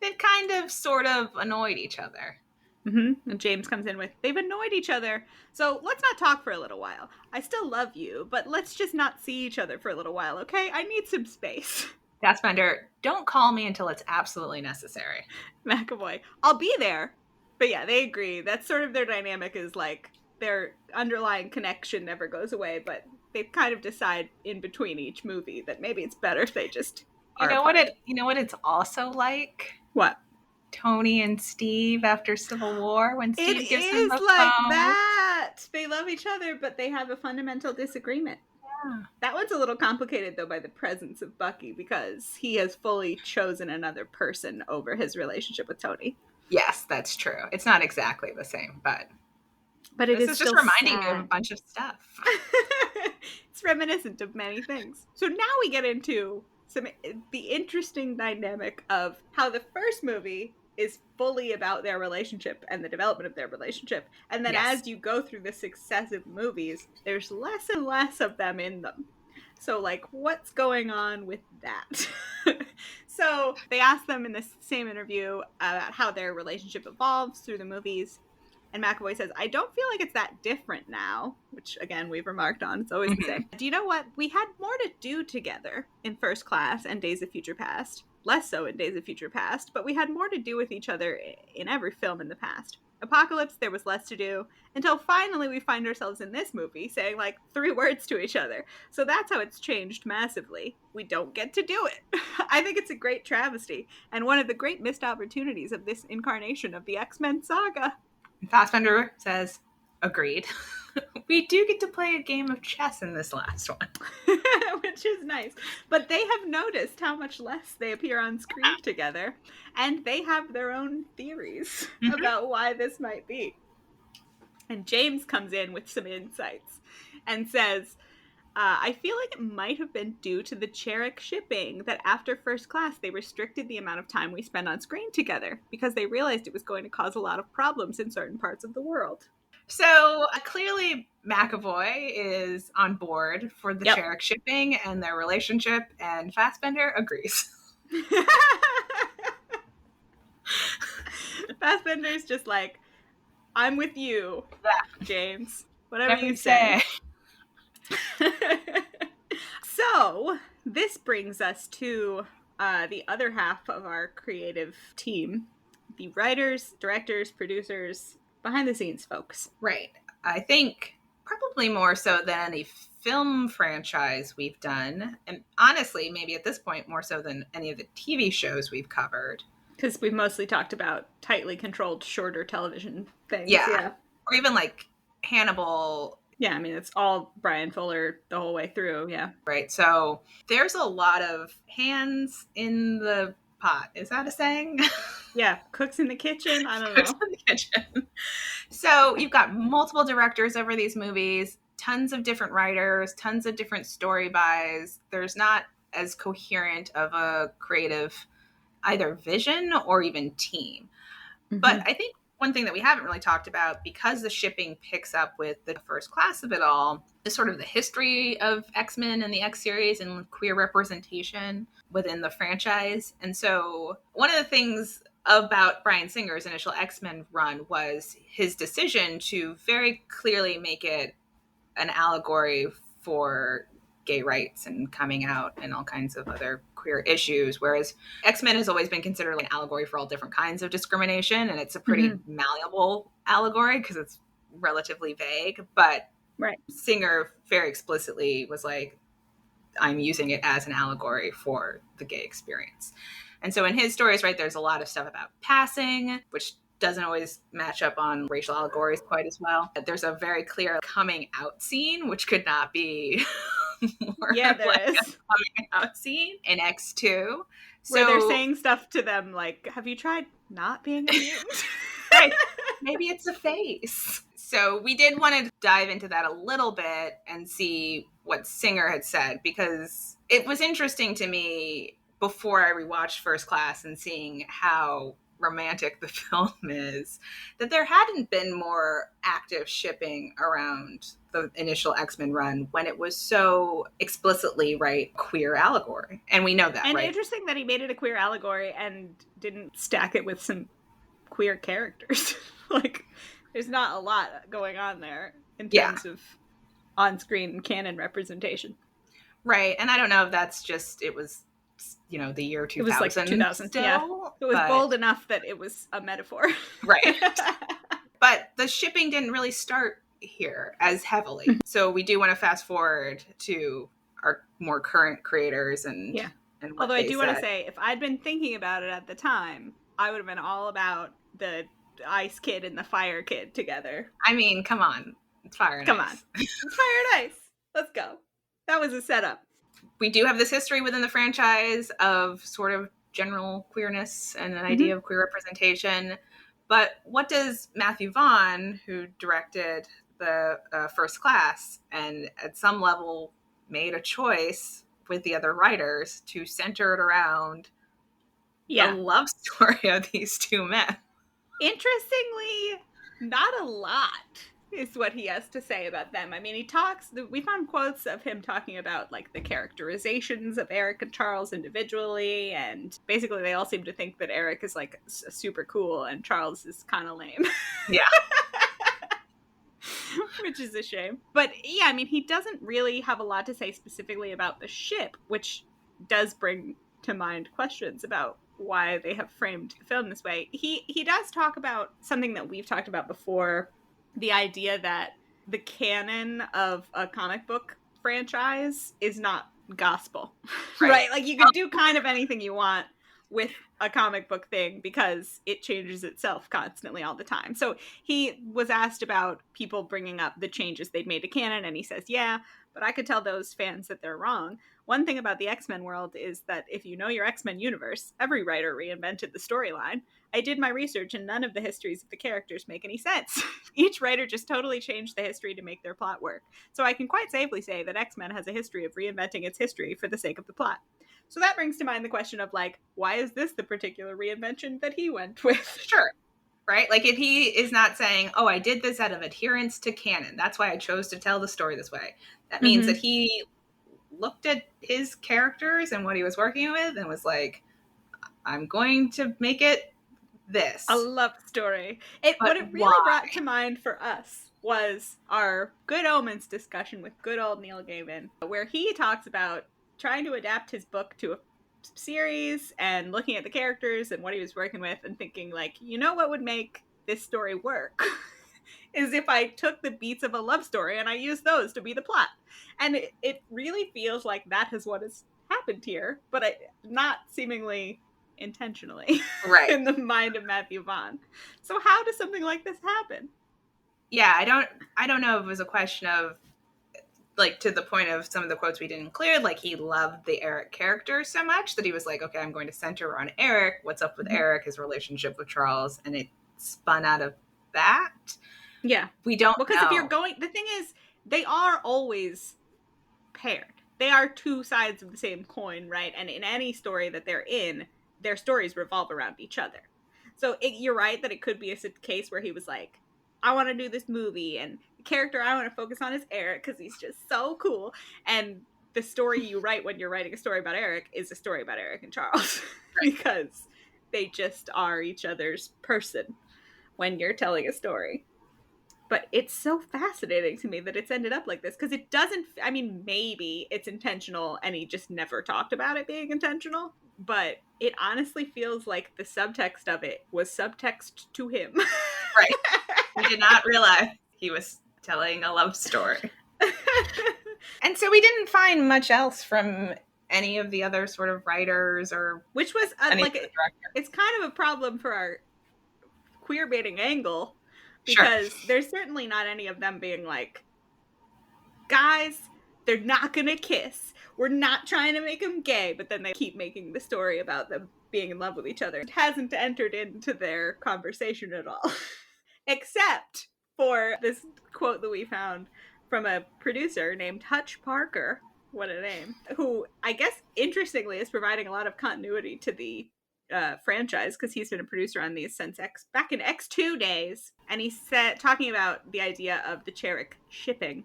They've kind of sort of annoyed each other. Mm-hmm. And James comes in with, they've annoyed each other, so let's not talk for a little while. I still love you, but let's just not see each other for a little while, okay? I need some space. Fassbender, don't call me until it's absolutely necessary. McAvoy, I'll be there. But yeah, they agree. That's sort of their dynamic, is like their underlying connection never goes away, but they kind of decide in between each movie that maybe it's better if they just You know what it's also like? What? Tony and Steve after Civil War, when Steve gives them the like phone. that. They love each other, but they have a fundamental disagreement. Yeah. That one's a little complicated, though, by the presence of Bucky, because he has fully chosen another person over his relationship with Tony. Yes, that's true. It's not exactly the same, but it is just reminding me of a bunch of stuff. It's reminiscent of many things. So now we get into the interesting dynamic of how the first movie is fully about their relationship and the development of their relationship, and then as you go through the successive movies, there's less and less of them in them. So, like, what's going on with that? So they asked them in this same interview about how their relationship evolves through the movies, and McAvoy says, I don't feel like it's that different now, which, again, we've remarked on. It's always the same. Do you know what? We had more to do together in First Class and Days of Future Past. Less so in Days of Future Past, but we had more to do with each other in every film in the past. Apocalypse, there was less to do, until finally we find ourselves in this movie saying, like, 3 words to each other. So that's how it's changed massively. We don't get to do it. I think it's a great travesty, and one of the great missed opportunities of this incarnation of the X-Men saga. Fassbender says, agreed. We do get to play a game of chess in this last one. Which is nice. But they have noticed how much less they appear on screen together, and they have their own theories about why this might be. And James comes in with some insights and says, I feel like it might have been due to the Cherik shipping that after First Class they restricted the amount of time we spend on screen together because they realized it was going to cause a lot of problems in certain parts of the world. So clearly McAvoy is on board for the Cherik shipping and their relationship, and Fassbender agrees. Fassbender's just like, I'm with you, James. Whatever you say. So, this brings us to the other half of our creative team. The writers, directors, producers, behind-the-scenes folks. Right. I think probably more so than any film franchise we've done. And honestly, maybe at this point, more so than any of the TV shows we've covered. Because we've mostly talked about tightly controlled, shorter television things. Yeah. Or even like Hannibal. Yeah, I mean, it's all Brian Fuller the whole way through, yeah. Right. So there's a lot of hands in the pot. Is that a saying? Yeah, cooks in the kitchen. I don't know. Cooks in the kitchen. So you've got multiple directors over these movies, tons of different writers, tons of different story buys. There's not as coherent of a creative either vision or even team. Mm-hmm. But I think one thing that we haven't really talked about, because the shipping picks up with the First Class of it all, is sort of the history of X-Men and the X series and queer representation within the franchise. And so one of the things about Bryan Singer's initial X-Men run was his decision to very clearly make it an allegory for gay rights and coming out and all kinds of other queer issues, whereas X-Men has always been considered like an allegory for all different kinds of discrimination, and it's a pretty malleable allegory because it's relatively vague. But Right. Singer very explicitly was like, I'm using it as an allegory for the gay experience. And so in his stories, right, there's a lot of stuff about passing, which doesn't always match up on racial allegories quite as well. There's a very clear coming out scene, which could not be more there like is. a coming out scene in X2. Where they're saying stuff to them like, have you tried not being a mutant? Right. Maybe it's a face. So we did want to dive into that a little bit and see what Singer had said, because it was interesting to me before I rewatched First Class and seeing how romantic the film is, that there hadn't been more active shipping around the initial X-Men run when it was so explicitly, right, queer allegory. And we know that, and right? Interesting that he made it a queer allegory and didn't stack it with some queer characters. Like, there's not a lot going on there in terms of on-screen canon representation. Right. And I don't know if that's just, it was, you know, the year 2000. It was like 2000, still, yeah. It was bold enough that it was a metaphor. Right. But the shipping didn't really start here as heavily. So we do want to fast forward to our more current creators and and although I do want to say, if I'd been thinking about it at the time, I would have been all about the Ice Kid and the Fire Kid together. I mean, come on. It's Fire and Ice. Come on. It's Fire and Ice. Let's go. That was a setup. We do have this history within the franchise of sort of general queerness and an idea of queer representation. But what does Matthew Vaughn, who directed the First Class and at some level made a choice with the other writers to center it around the love story of these two men? Interestingly, not a lot is what he has to say about them. I mean, we found quotes of him talking about like the characterizations of Eric and Charles individually, and basically they all seem to think that Eric is like super cool and Charles is kind of lame. Yeah. Which is a shame. But yeah, I mean, he doesn't really have a lot to say specifically about the ship, which does bring to mind questions about why they have framed the film this way. He does talk about something that we've talked about before, the idea that the canon of a comic book franchise is not gospel. Right? Like, you can do kind of anything you want with a comic book thing because it changes itself constantly all the time. So he was asked about people bringing up the changes they'd made to canon, and he says, yeah, but I could tell those fans that they're wrong. One thing about the X-Men world is that if you know your X-Men universe, every writer reinvented the storyline. I did my research and none of the histories of the characters make any sense. Each writer just totally changed the history to make their plot work. So I can quite safely say that X-Men has a history of reinventing its history for the sake of the plot. So that brings to mind the question of, like, why is this the particular reinvention that he went with? Sure. Right? Like, if he is not saying, oh, I did this out of adherence to canon, that's why I chose to tell the story this way. That means that he looked at his characters and what he was working with and was like, I'm going to make it this. A love story. What it really brought to mind for us was our Good Omens discussion with good old Neil Gaiman, where he talks about trying to adapt his book to a series and looking at the characters and what he was working with and thinking, like, you know what would make this story work is if I took the beats of a love story and I used those to be the plot. And it really feels like that is what has happened here, but not seemingly intentionally, right, in the mind of Matthew Vaughn. So how does something like this happen? Yeah, I don't know if it was a question of, like, to the point of some of the quotes we didn't include, like, he loved the Eric character so much that he was like, okay, I'm going to center on Eric. What's up with Eric, his relationship with Charles, and it spun out of that. Yeah. We don't because know. If you're going, the thing is, they are always paired. They are two sides of the same coin, right? And in any story that they're in, their stories revolve around each other. So you're right that it could be a case where he was like, I want to do this movie, and the character I want to focus on is Eric because he's just so cool. And the story you write when you're writing a story about Eric is a story about Eric and Charles because they just are each other's person when you're telling a story. But it's so fascinating to me that it's ended up like this, because it doesn't, I mean, maybe it's intentional and he just never talked about it being intentional, but it honestly feels like the subtext of it was subtext to him. Right. He did not realize he was telling a love story. And so we didn't find much else from any of the other sort of writers or which was it's kind of a problem for our queer baiting angle, because there's certainly not any of them being like, guys, they're not gonna kiss, we're not trying to make them gay, but then they keep making the story about them being in love with each other. It hasn't entered into their conversation at all. Except for this quote that we found from a producer named Hutch Parker, what a name, who I guess interestingly is providing a lot of continuity to the franchise, because he's been a producer on these since back in X2 days. And he said, talking about the idea of the Cherik shipping,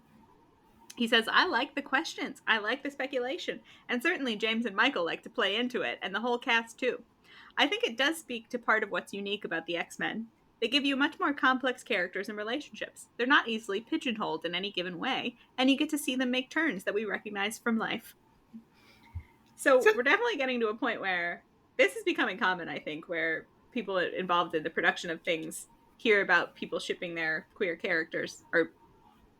he says, I like the questions, I like the speculation, and certainly James and Michael like to play into it, and the whole cast too. I think it does speak to part of what's unique about the X-Men. They give you much more complex characters and relationships. They're not easily pigeonholed in any given way, and you get to see them make turns that we recognize from life. So we're definitely getting to a point where this is becoming common, I think, where people involved in the production of things hear about people shipping their queer characters, or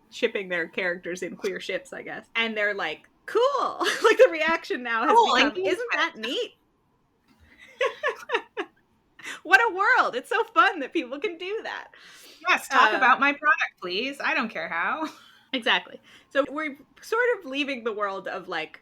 shipping their characters in queer ships, I guess. And they're like, cool! Like, the reaction now has become, isn't that neat? What a world! It's so fun that people can do that. Yes, talk about my product, please. I don't care how. Exactly. So we're sort of leaving the world of like,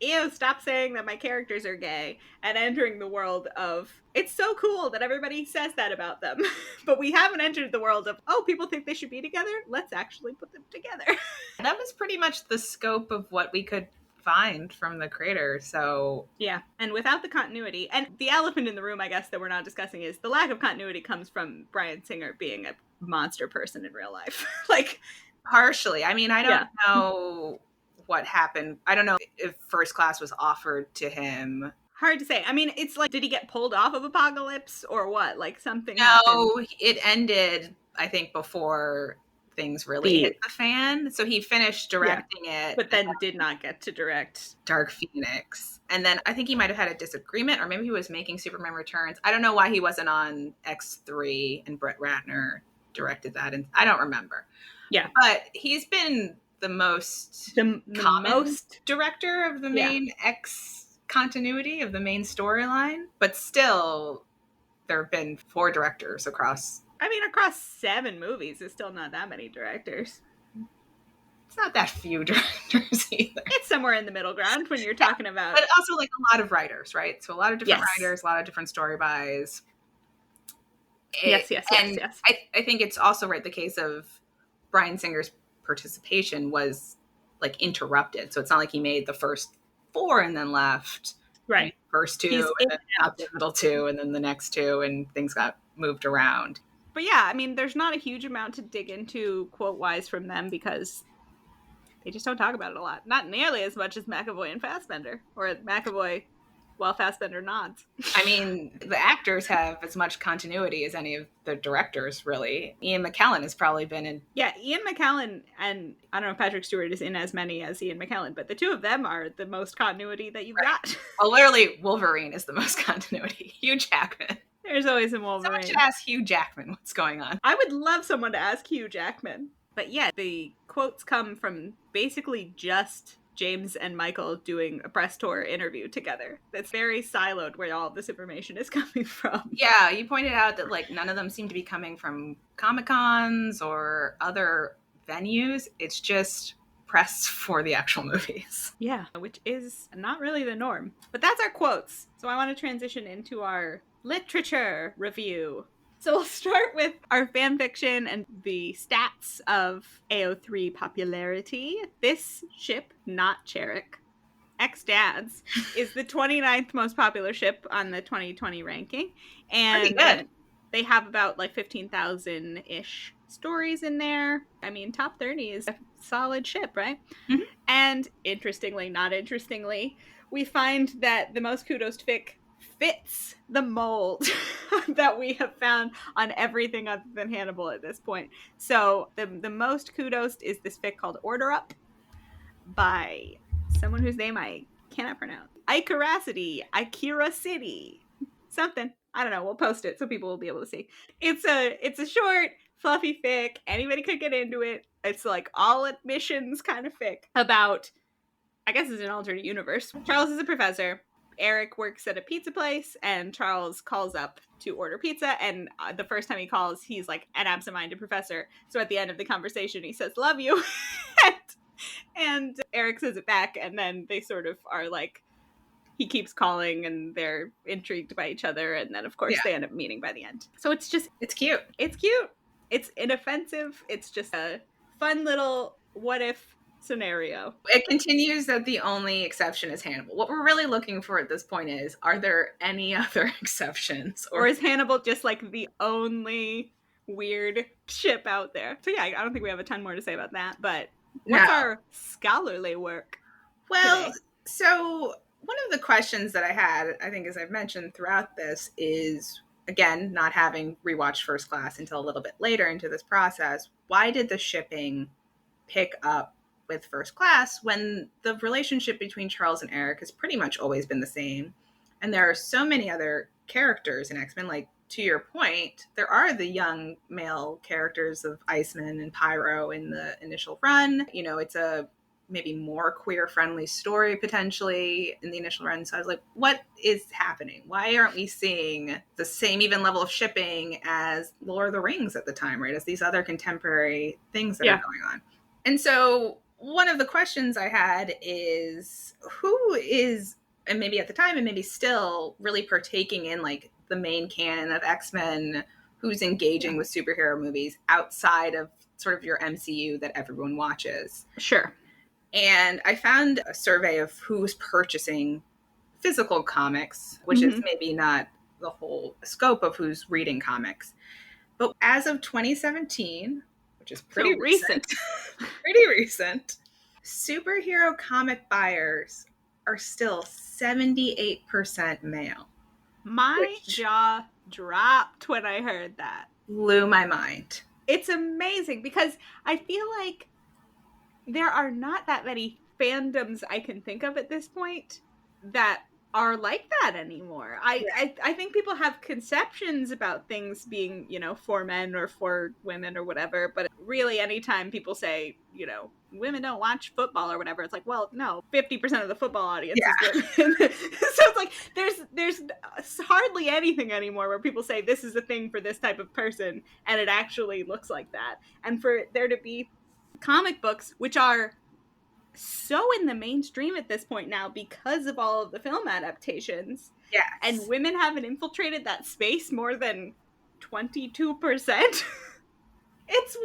ew, stop saying that my characters are gay, and entering the world of, it's so cool that everybody says that about them. But we haven't entered the world of, oh, people think they should be together? Let's actually put them together. That was pretty much the scope of what we could find from the creator, so... Yeah, and without the continuity, and the elephant in the room, I guess, that we're not discussing is the lack of continuity comes from Bryan Singer being a monster person in real life. Like... Partially. I mean, I don't know what happened. I don't know if First Class was offered to him. Hard to say. I mean, it's like, did he get pulled off of Apocalypse or what? Like, something happened? No, it ended, I think, before things really hit the fan. So he finished directing it. But then did not get to direct Dark Phoenix. And then I think he might have had a disagreement, or maybe he was making Superman Returns. I don't know why he wasn't on X3 and Brett Ratner directed that. And I don't remember. Yeah. But he's been the most director of the main X continuity, of the main storyline. But still, there have been 4 directors across... I mean, across 7 movies, there's still not that many directors. It's not that few directors either. It's somewhere in the middle ground when you're talking about... But also, like, a lot of writers, right? So a lot of different writers, a lot of different story buys. Yes. I think it's also the case of Bryan Singer's participation was, like, interrupted. So it's not like he made the first 4 and then left. Right. First 2, and then out the middle 2, and then the next 2, and things got moved around. But yeah, I mean, there's not a huge amount to dig into quote-wise from them, because they just don't talk about it a lot. Not nearly as much as McAvoy and Fassbender, or McAvoy while Fassbender nods. I mean, the actors have as much continuity as any of the directors, really. Ian McKellen has probably been in... Yeah, Ian McKellen, and I don't know if Patrick Stewart is in as many as Ian McKellen, but the 2 of them are the most continuity that you've got. Well, literally, Wolverine is the most continuity. Hugh Jackman. There's always a Wolverine. Someone should ask Hugh Jackman what's going on. I would love someone to ask Hugh Jackman. But yeah, the quotes come from basically just James and Michael doing a press tour interview together. That's very siloed where all this information is coming from. Yeah, you pointed out that, like, none of them seem to be coming from Comic-Cons or other venues. It's just press for the actual movies. Yeah, which is not really the norm. But that's our quotes. So I want to transition into our literature review. So we'll start with our fan fiction and the stats of AO3 popularity. This ship, not Cherik, X-Dads, is the 29th most popular ship on the 2020 ranking. And they have about like 15,000-ish stories in there. I mean, top 30 is a solid ship, right? Mm-hmm. And interestingly, not interestingly, we find that the most kudos fic fits the mold that we have found on everything other than Hannibal at this point. So the most kudos is this fic called Order Up by someone whose name I cannot pronounce. Ikera City. Something. I don't know. We'll post it so people will be able to see. It's a short, fluffy fic. Anybody could get into it. It's like all admissions kind of fic about, I guess it's an alternate universe. Charles is a professor. Eric works at a pizza place, and Charles calls up to order pizza. And the first time he calls, he's like an absent-minded professor. So at the end of the conversation, he says, "Love you." and Eric says it back, and then they sort of are like, he keeps calling, and they're intrigued by each other, and then of course they end up meeting by the end. So it's cute. It's cute. It's inoffensive. It's just a fun little what if scenario. It continues that the only exception is Hannibal. What we're really looking for at this point is, are there any other exceptions? Or is Hannibal just like the only weird ship out there? So yeah, I don't think we have a ton more to say about that, but what's our scholarly work? Well, today? So one of the questions that I had, I think as I've mentioned throughout this, is, again, not having rewatched First Class until a little bit later into this process, why did the shipping pick up with First Class when the relationship between Charles and Eric has pretty much always been the same? And there are so many other characters in X-Men, like, to your point, there are the young male characters of Iceman and Pyro in the initial run. You know, it's a maybe more queer-friendly story potentially in the initial run. So I was like, what is happening? Why aren't we seeing the same even level of shipping as Lord of the Rings at the time, right? As these other contemporary things that are going on. And so one of the questions I had is, who is, and maybe at the time and maybe still, really partaking in like the main canon of X-Men, who's engaging with superhero movies outside of sort of your MCU that everyone watches? Sure. And I found a survey of who's purchasing physical comics, which is maybe not the whole scope of who's reading comics. But as of 2017, which is pretty recent, superhero comic buyers are still 78% male. My jaw dropped when I heard that. Blew my mind. It's amazing because I feel like there are not that many fandoms I can think of at this point that are like that anymore. I think people have conceptions about things being, you know, for men or for women or whatever, but really anytime people say, you know, women don't watch football or whatever, it's like, well, no, 50% of the football audience is women. So it's like there's hardly anything anymore where people say this is a thing for this type of person and it actually looks like that. And for there to be comic books, which are so in the mainstream at this point now because of all of the film adaptations. Yes. And women haven't infiltrated that space more than 22%. It's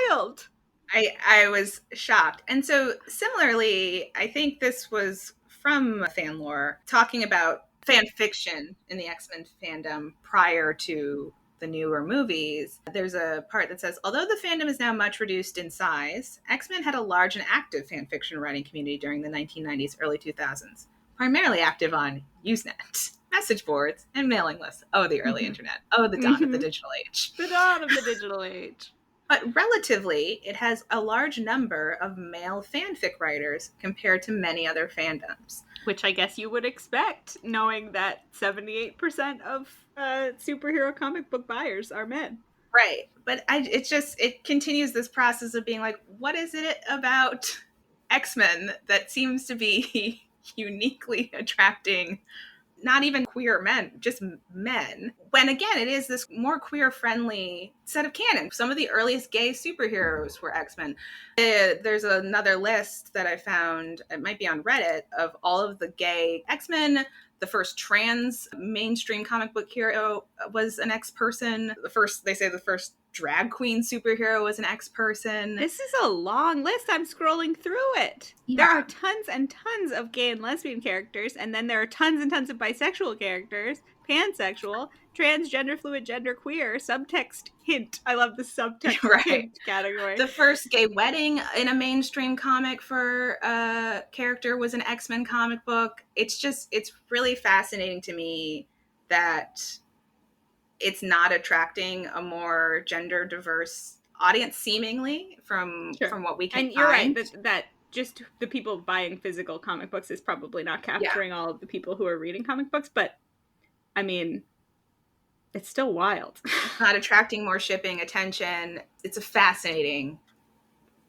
wild. I was shocked. And so similarly, I think this was from fan lore talking about fan fiction in the X-Men fandom prior to the newer movies. There's a part that says, although the fandom is now much reduced in size, X-Men had a large and active fan fiction writing community during the 1990s, early 2000s, primarily active on Usenet, message boards, and mailing lists. Oh, the early internet. Oh, the dawn of the digital age. The dawn of the digital age. But relatively, it has a large number of male fanfic writers compared to many other fandoms. Which I guess you would expect, knowing that 78% of superhero comic book buyers are men. Right. But it continues this process of being like, what is it about X-Men that seems to be uniquely attracting not even queer men, just men, when again, it is this more queer-friendly set of canon. Some of the earliest gay superheroes were X-Men. There's another list that I found, it might be on Reddit, of all of the gay X-Men. The first trans mainstream comic book hero was an X-person. They say the first drag queen superhero was an X-person. This is a long list. I'm scrolling through it. Yeah. There are tons and tons of gay and lesbian characters, and then there are tons and tons of bisexual characters, pansexual, transgender, fluid, gender, queer, subtext, hint. I love the subtext hint category. The first gay wedding in a mainstream comic for a character was an X-Men comic book. It's really fascinating to me that it's not attracting a more gender diverse audience, seemingly, from what we can and you're find. right that just the people buying physical comic books is probably not capturing all of the people who are reading comic books, but I mean, it's still wild. It's not attracting more shipping attention. It's a fascinating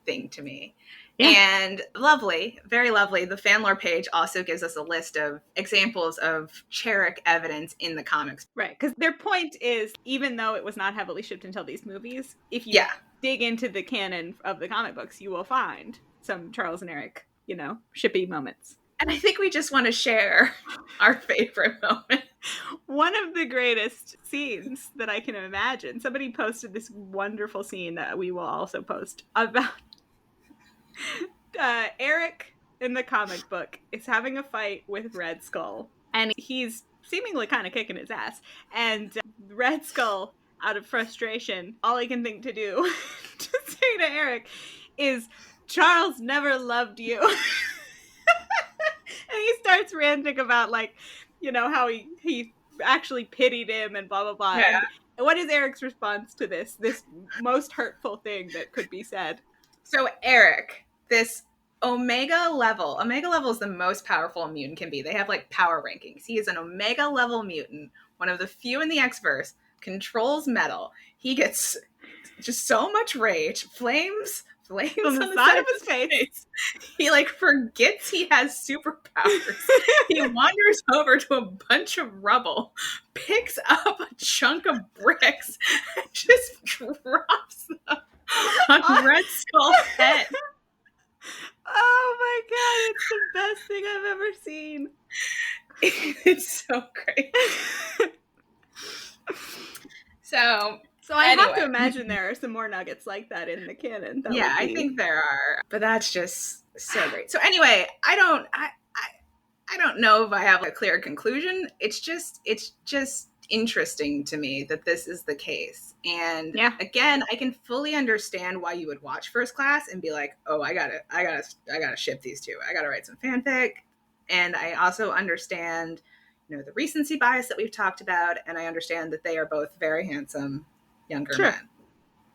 thing to me. Yeah. And lovely, very lovely. The fan lore page also gives us a list of examples of Cherik evidence in the comics. Right, because their point is, even though it was not heavily shipped until these movies, if you dig into the canon of the comic books, you will find some Charles and Eric, shippy moments. And I think we just want to share our favorite moment. One of the greatest scenes that I can imagine. Somebody posted this wonderful scene that we will also post about Eric in the comic book is having a fight with Red Skull, and he's seemingly kind of kicking his ass. And Red Skull, out of frustration, all he can think to do to say to Eric is, "Charles never loved you." And he starts ranting about, how he actually pitied him and blah, blah, blah. Yeah. And what is Eric's response to this most hurtful thing that could be said? So Eric, this Omega level is the most powerful a mutant can be. They have power rankings. He is an Omega level mutant, one of the few in the X-verse, controls metal. He gets just so much rage, flames on the side of his face. He forgets he has superpowers. He wanders over to a bunch of rubble, picks up a chunk of bricks, and just drops them on Red Skull's head. Oh my god, it's the best thing I've ever seen. It's so great. So I have to imagine there are some more nuggets like that in the canon. I think there are, but that's just so great. So anyway, I don't know if I have a clear conclusion. It's just interesting to me that this is the case. And again, I can fully understand why you would watch First Class and be like, "Oh, I gotta ship these two. I gotta write some fanfic." And I also understand, the recency bias that we've talked about, and I understand that they are both very handsome younger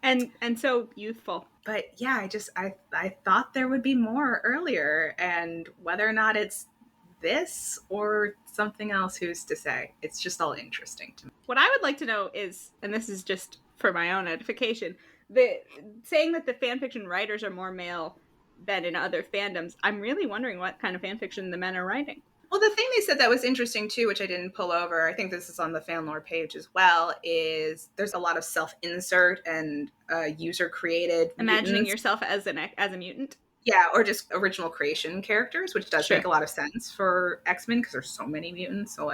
men. And so youthful. But yeah, I thought there would be more earlier, and whether or not it's this or something else, who's to say? It's just all interesting to me. What I would like to know is, and this is just for my own edification, saying that the fanfiction writers are more male than in other fandoms, I'm really wondering what kind of fanfiction the men are writing. Well, the thing they said that was interesting too, which I didn't pull over, I think this is on the fan lore page as well, is there's a lot of self-insert and user-created imagining mutants. Yourself as a mutant? Yeah, or just original creation characters, which does make a lot of sense for X-Men because there's so many mutants, so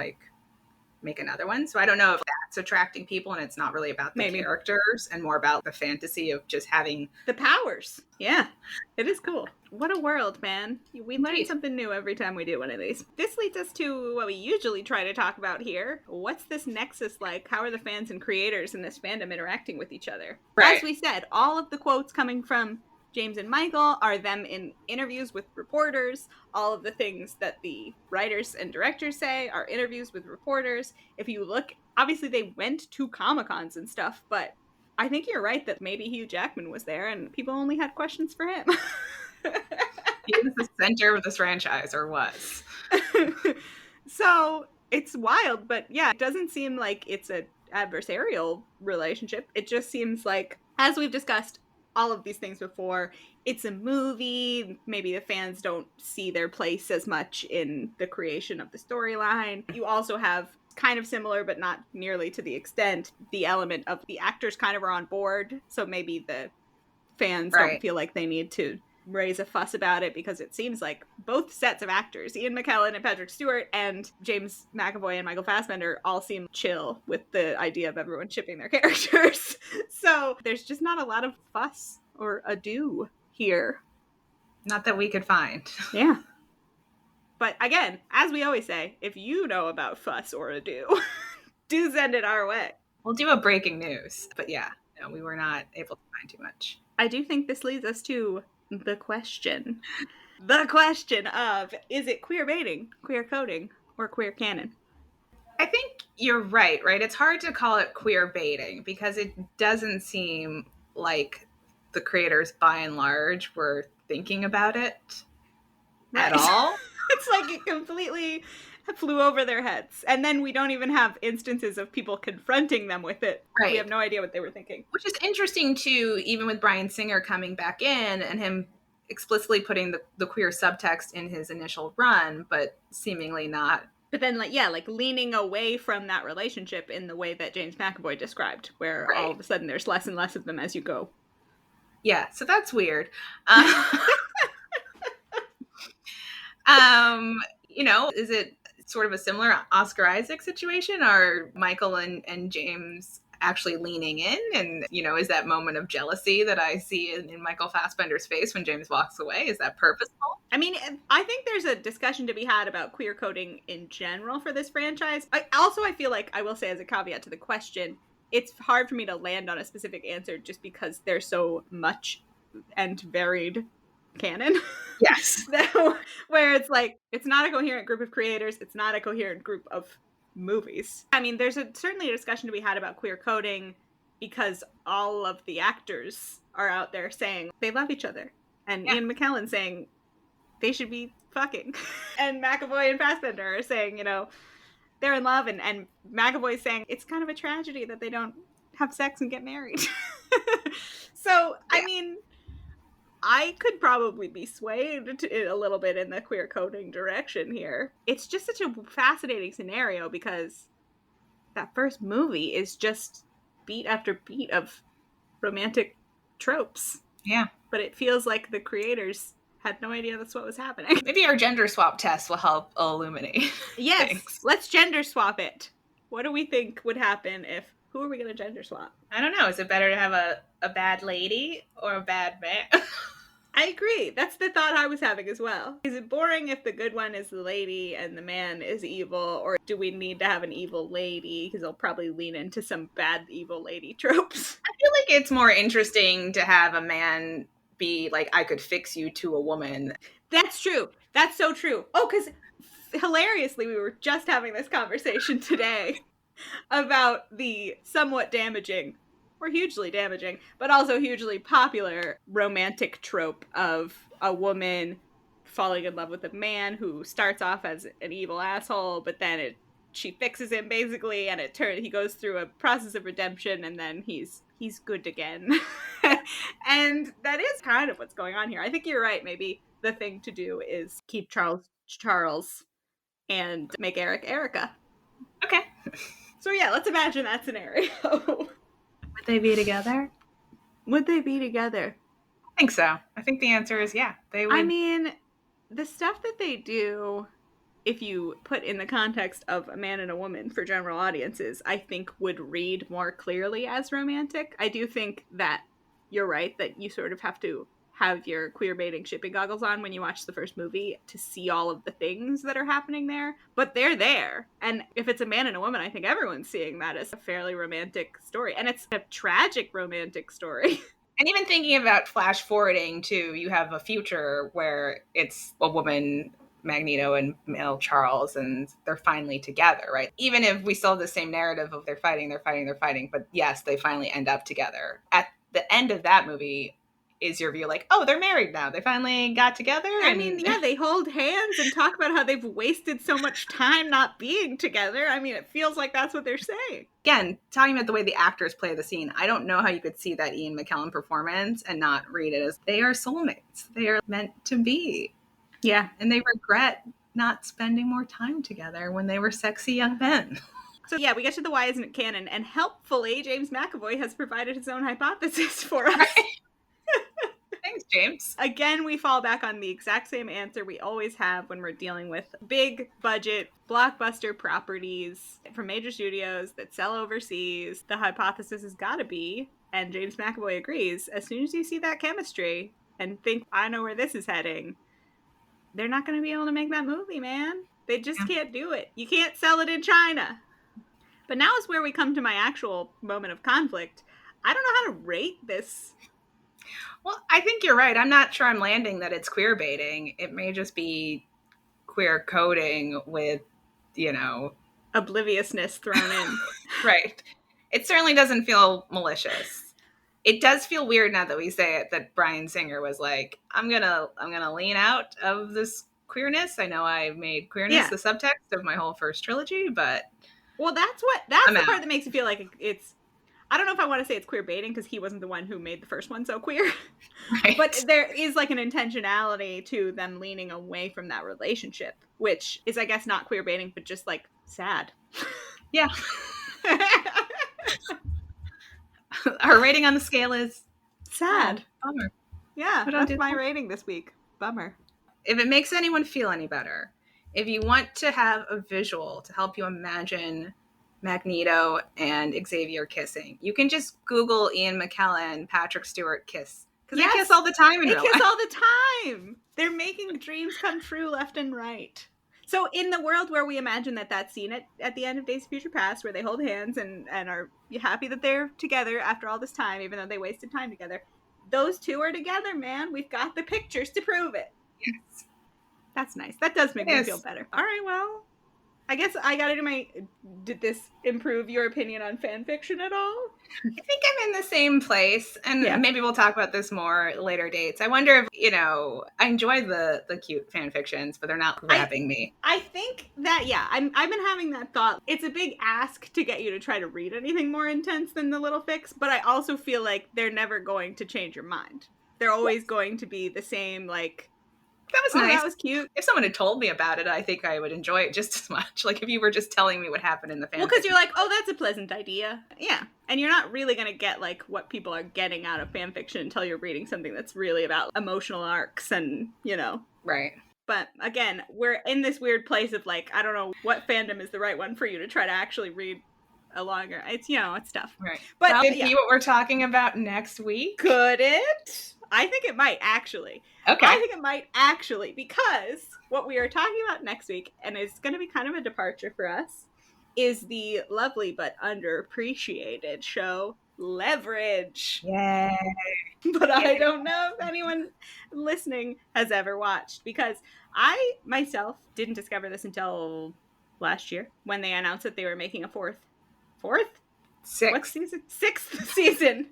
make another one. So I don't know if that's attracting people and it's not really about the characters and more about the fantasy of just having the powers. Yeah, it is cool. What a world, man. We learn something new every time we do one of these. This leads us to what we usually try to talk about here. What's this nexus like? How are the fans and creators in this fandom interacting with each other? Right. As we said, all of the quotes coming from James and Michael are them in interviews with reporters. All of the things that the writers and directors say are interviews with reporters. If you look, obviously they went to Comic-Cons and stuff, but I think you're right that maybe Hugh Jackman was there and people only had questions for him. He was the center of this franchise, or was. So it's wild, but yeah, it doesn't seem like it's an adversarial relationship. It just seems like, as we've discussed all of these things before, it's a movie. Maybe the fans don't see their place as much in the creation of the storyline. You also have, kind of similar, but not nearly to the extent, the element of the actors kind of are on board, so maybe the fans don't feel like they need to raise a fuss about it, because it seems like both sets of actors, Ian McKellen and Patrick Stewart and James McAvoy and Michael Fassbender, all seem chill with the idea of everyone shipping their characters. So there's just not a lot of fuss or ado here. Not that we could find. Yeah. But again, as we always say, if you know about fuss or ado, do send it our way. We'll do a breaking news. But yeah, no, we were not able to find too much. I do think this leads us to the question. The question of, is it queerbaiting, queer coding, or queer canon? I think you're right? It's hard to call it queer baiting because it doesn't seem like the creators, by and large, were thinking about it Right. at all. It's like it completely flew over their heads. And then we don't even have instances of people confronting them with it. Right. We have no idea what they were thinking. Which is interesting, too, even with Bryan Singer coming back in and him explicitly putting the queer subtext in his initial run, but seemingly not. But then, like leaning away from that relationship in the way that James McAvoy described, where all of a sudden there's less and less of them as you go. Yeah, so that's weird. Is it sort of a similar Oscar Isaac situation? Are Michael and James actually leaning in? And, is that moment of jealousy that I see in Michael Fassbender's face when James walks away, is that purposeful? I mean, I think there's a discussion to be had about queer coding in general for this franchise. I feel like, I will say as a caveat to the question, it's hard for me to land on a specific answer just because there's so much and varied canon. Yes. Where it's like, it's not a coherent group of creators, it's not a coherent group of movies. I mean, there's certainly a discussion to be had about queer coding because all of the actors are out there saying they love each other. And Ian McKellen saying they should be fucking. And McAvoy and Fassbender are saying, they're in love. And McAvoy's saying it's kind of a tragedy that they don't have sex and get married. So, I mean, I could probably be swayed a little bit in the queer coding direction here. It's just such a fascinating scenario because that first movie is just beat after beat of romantic tropes. Yeah. But it feels like the creators had no idea that's what was happening. Maybe our gender swap test will help illuminate. Yes, things. Let's gender swap it. What do we think would happen if, who are we going to gender swap? I don't know. Is it better to have a bad lady or a bad man? I agree. That's the thought I was having as well. Is it boring if the good one is the lady and the man is evil, or do we need to have an evil lady? Because they'll probably lean into some bad evil lady tropes. I feel like it's more interesting to have a man be like, I could fix you to a woman. That's true. That's so true. Oh, because hilariously, we were just having this conversation today about the somewhat damaging, or hugely damaging, but also hugely popular romantic trope of a woman falling in love with a man who starts off as an evil asshole, but then she fixes him basically, and he goes through a process of redemption, and then he's good again. And that is kind of what's going on here. I think you're right. Maybe the thing to do is keep Charles and make Eric Erica. Okay. So yeah, let's imagine that scenario. Would they be together? Would they be together? I think so. I think the answer is yeah. They would. I mean, the stuff that they do, if you put in the context of a man and a woman for general audiences, I think would read more clearly as romantic. I do think that you're right, that you sort of have to have your queer baiting shipping goggles on when you watch the first movie to see all of the things that are happening there, but they're there. And if it's a man and a woman, I think everyone's seeing that as a fairly romantic story, and it's a tragic romantic story. And even thinking about flash forwarding too, you have a future where it's a woman, Magneto, and male Charles, and they're finally together, right? Even if we still have the same narrative of they're fighting, but yes, they finally end up together. At the end of that movie, is your view like, oh, they're married now, they finally got together? I mean, yeah, they hold hands and talk about how they've wasted so much time not being together. I mean, it feels like that's what they're saying. Again, talking about the way the actors play the scene, I don't know how you could see that Ian McKellen performance and not read it as they are soulmates. They are meant to be. Yeah. And they regret not spending more time together when they were sexy young men. So yeah, we get to the why isn't it canon, and helpfully, James McAvoy has provided his own hypothesis for us. Right. Thanks, James. Again, we fall back on the exact same answer we always have when we're dealing with big budget, blockbuster properties from major studios that sell overseas. The hypothesis has got to be, and James McAvoy agrees, as soon as you see that chemistry and think, I know where this is heading, they're not going to be able to make that movie, man. They just can't do it. You can't sell it in China. But now is where we come to my actual moment of conflict. I don't know how to rate this. Well, I think you're right. I'm not sure I'm landing that it's queer baiting. It may just be queer coding with, a obliviousness thrown in. Right. It certainly doesn't feel malicious. It does feel weird now that we say it, that Bryan Singer was like, I'm gonna lean out of this queerness. I know I made queerness the subtext of my whole first trilogy, but well, that's the part that makes it feel like it's, I don't know if I want to say it's queer baiting because he wasn't the one who made the first one so queer. Right. But there is like an intentionality to them leaning away from that relationship, which is, I guess, not queer baiting, but just like sad. Yeah. Our rating on the scale is sad. Oh, bummer. Yeah, that's my rating this week. Bummer. If it makes anyone feel any better, if you want to have a visual to help you imagine Magneto and Xavier kissing, you can just Google Ian McKellen, Patrick Stewart kiss. Because they kiss all the time in real life. They kiss all the time. They're making dreams come true left and right. So in the world where we imagine that scene at the end of Days of Future Past, where they hold hands and are happy that they're together after all this time, even though they wasted time together, those two are together, man. We've got the pictures to prove it. Yes. That's nice. That does make me feel better. All right, well, I guess I gotta do did this improve your opinion on fan fiction at all? I think I'm in the same place, and maybe we'll talk about this more at later dates. I wonder if, I enjoy the cute fan fictions, but they're not grabbing me. I think that, I've been having that thought. It's a big ask to get you to try to read anything more intense than the little fics, but I also feel like they're never going to change your mind. They're always going to be the same, like, that was nice. That was cute. If someone had told me about it, I think I would enjoy it just as much. Like if you were just telling me what happened in the fan. Well, because you're like, oh, that's a pleasant idea. Yeah. And you're not really going to get like what people are getting out of fan fiction until you're reading something that's really about emotional arcs and, Right. But again, we're in this weird place of like, I don't know what fandom is the right one for you to try to actually read a longer. It's, it's tough. Right. But could it be what we're talking about next week? Could it? I think it might actually. Okay. I think it might actually, because what we are talking about next week, and it's going to be kind of a departure for us, is the lovely but underappreciated show Leverage. Yay. But I don't know if anyone listening has ever watched, because I myself didn't discover this until last year when they announced that they were making a sixth season.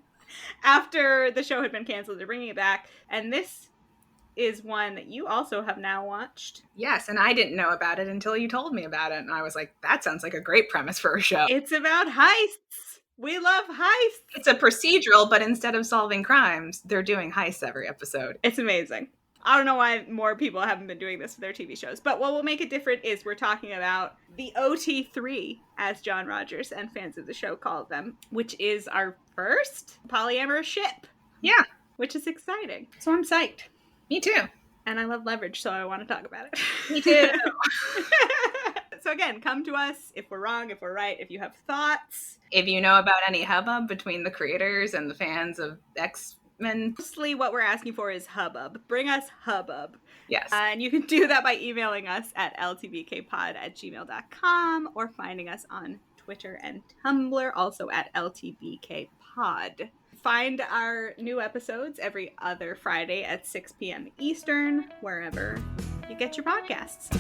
After the show had been canceled, they're bringing it back. And this is one that you also have now watched. Yes, and I didn't know about it until you told me about it. And I was like, that sounds like a great premise for a show. It's about heists. We love heists. It's a procedural, but instead of solving crimes, they're doing heists every episode. It's amazing. I don't know why more people haven't been doing this with their TV shows. But what will make it different is we're talking about the OT3, as John Rogers and fans of the show call them, which is our first polyamorous ship. Yeah. Which is exciting. So I'm psyched. Me too. And I love Leverage, so I want to talk about it. Me too. So again, come to us if we're wrong, if we're right, if you have thoughts. If you know about any hubbub between the creators and the fans of X-Men. Mostly what we're asking for is hubbub. Bring us hubbub. Yes. And you can do that by emailing us at ltbkpod@gmail.com or finding us on Twitter and Tumblr, also at ltbkpod. Find our new episodes every other Friday at 6 p.m. Eastern, wherever you get your podcasts.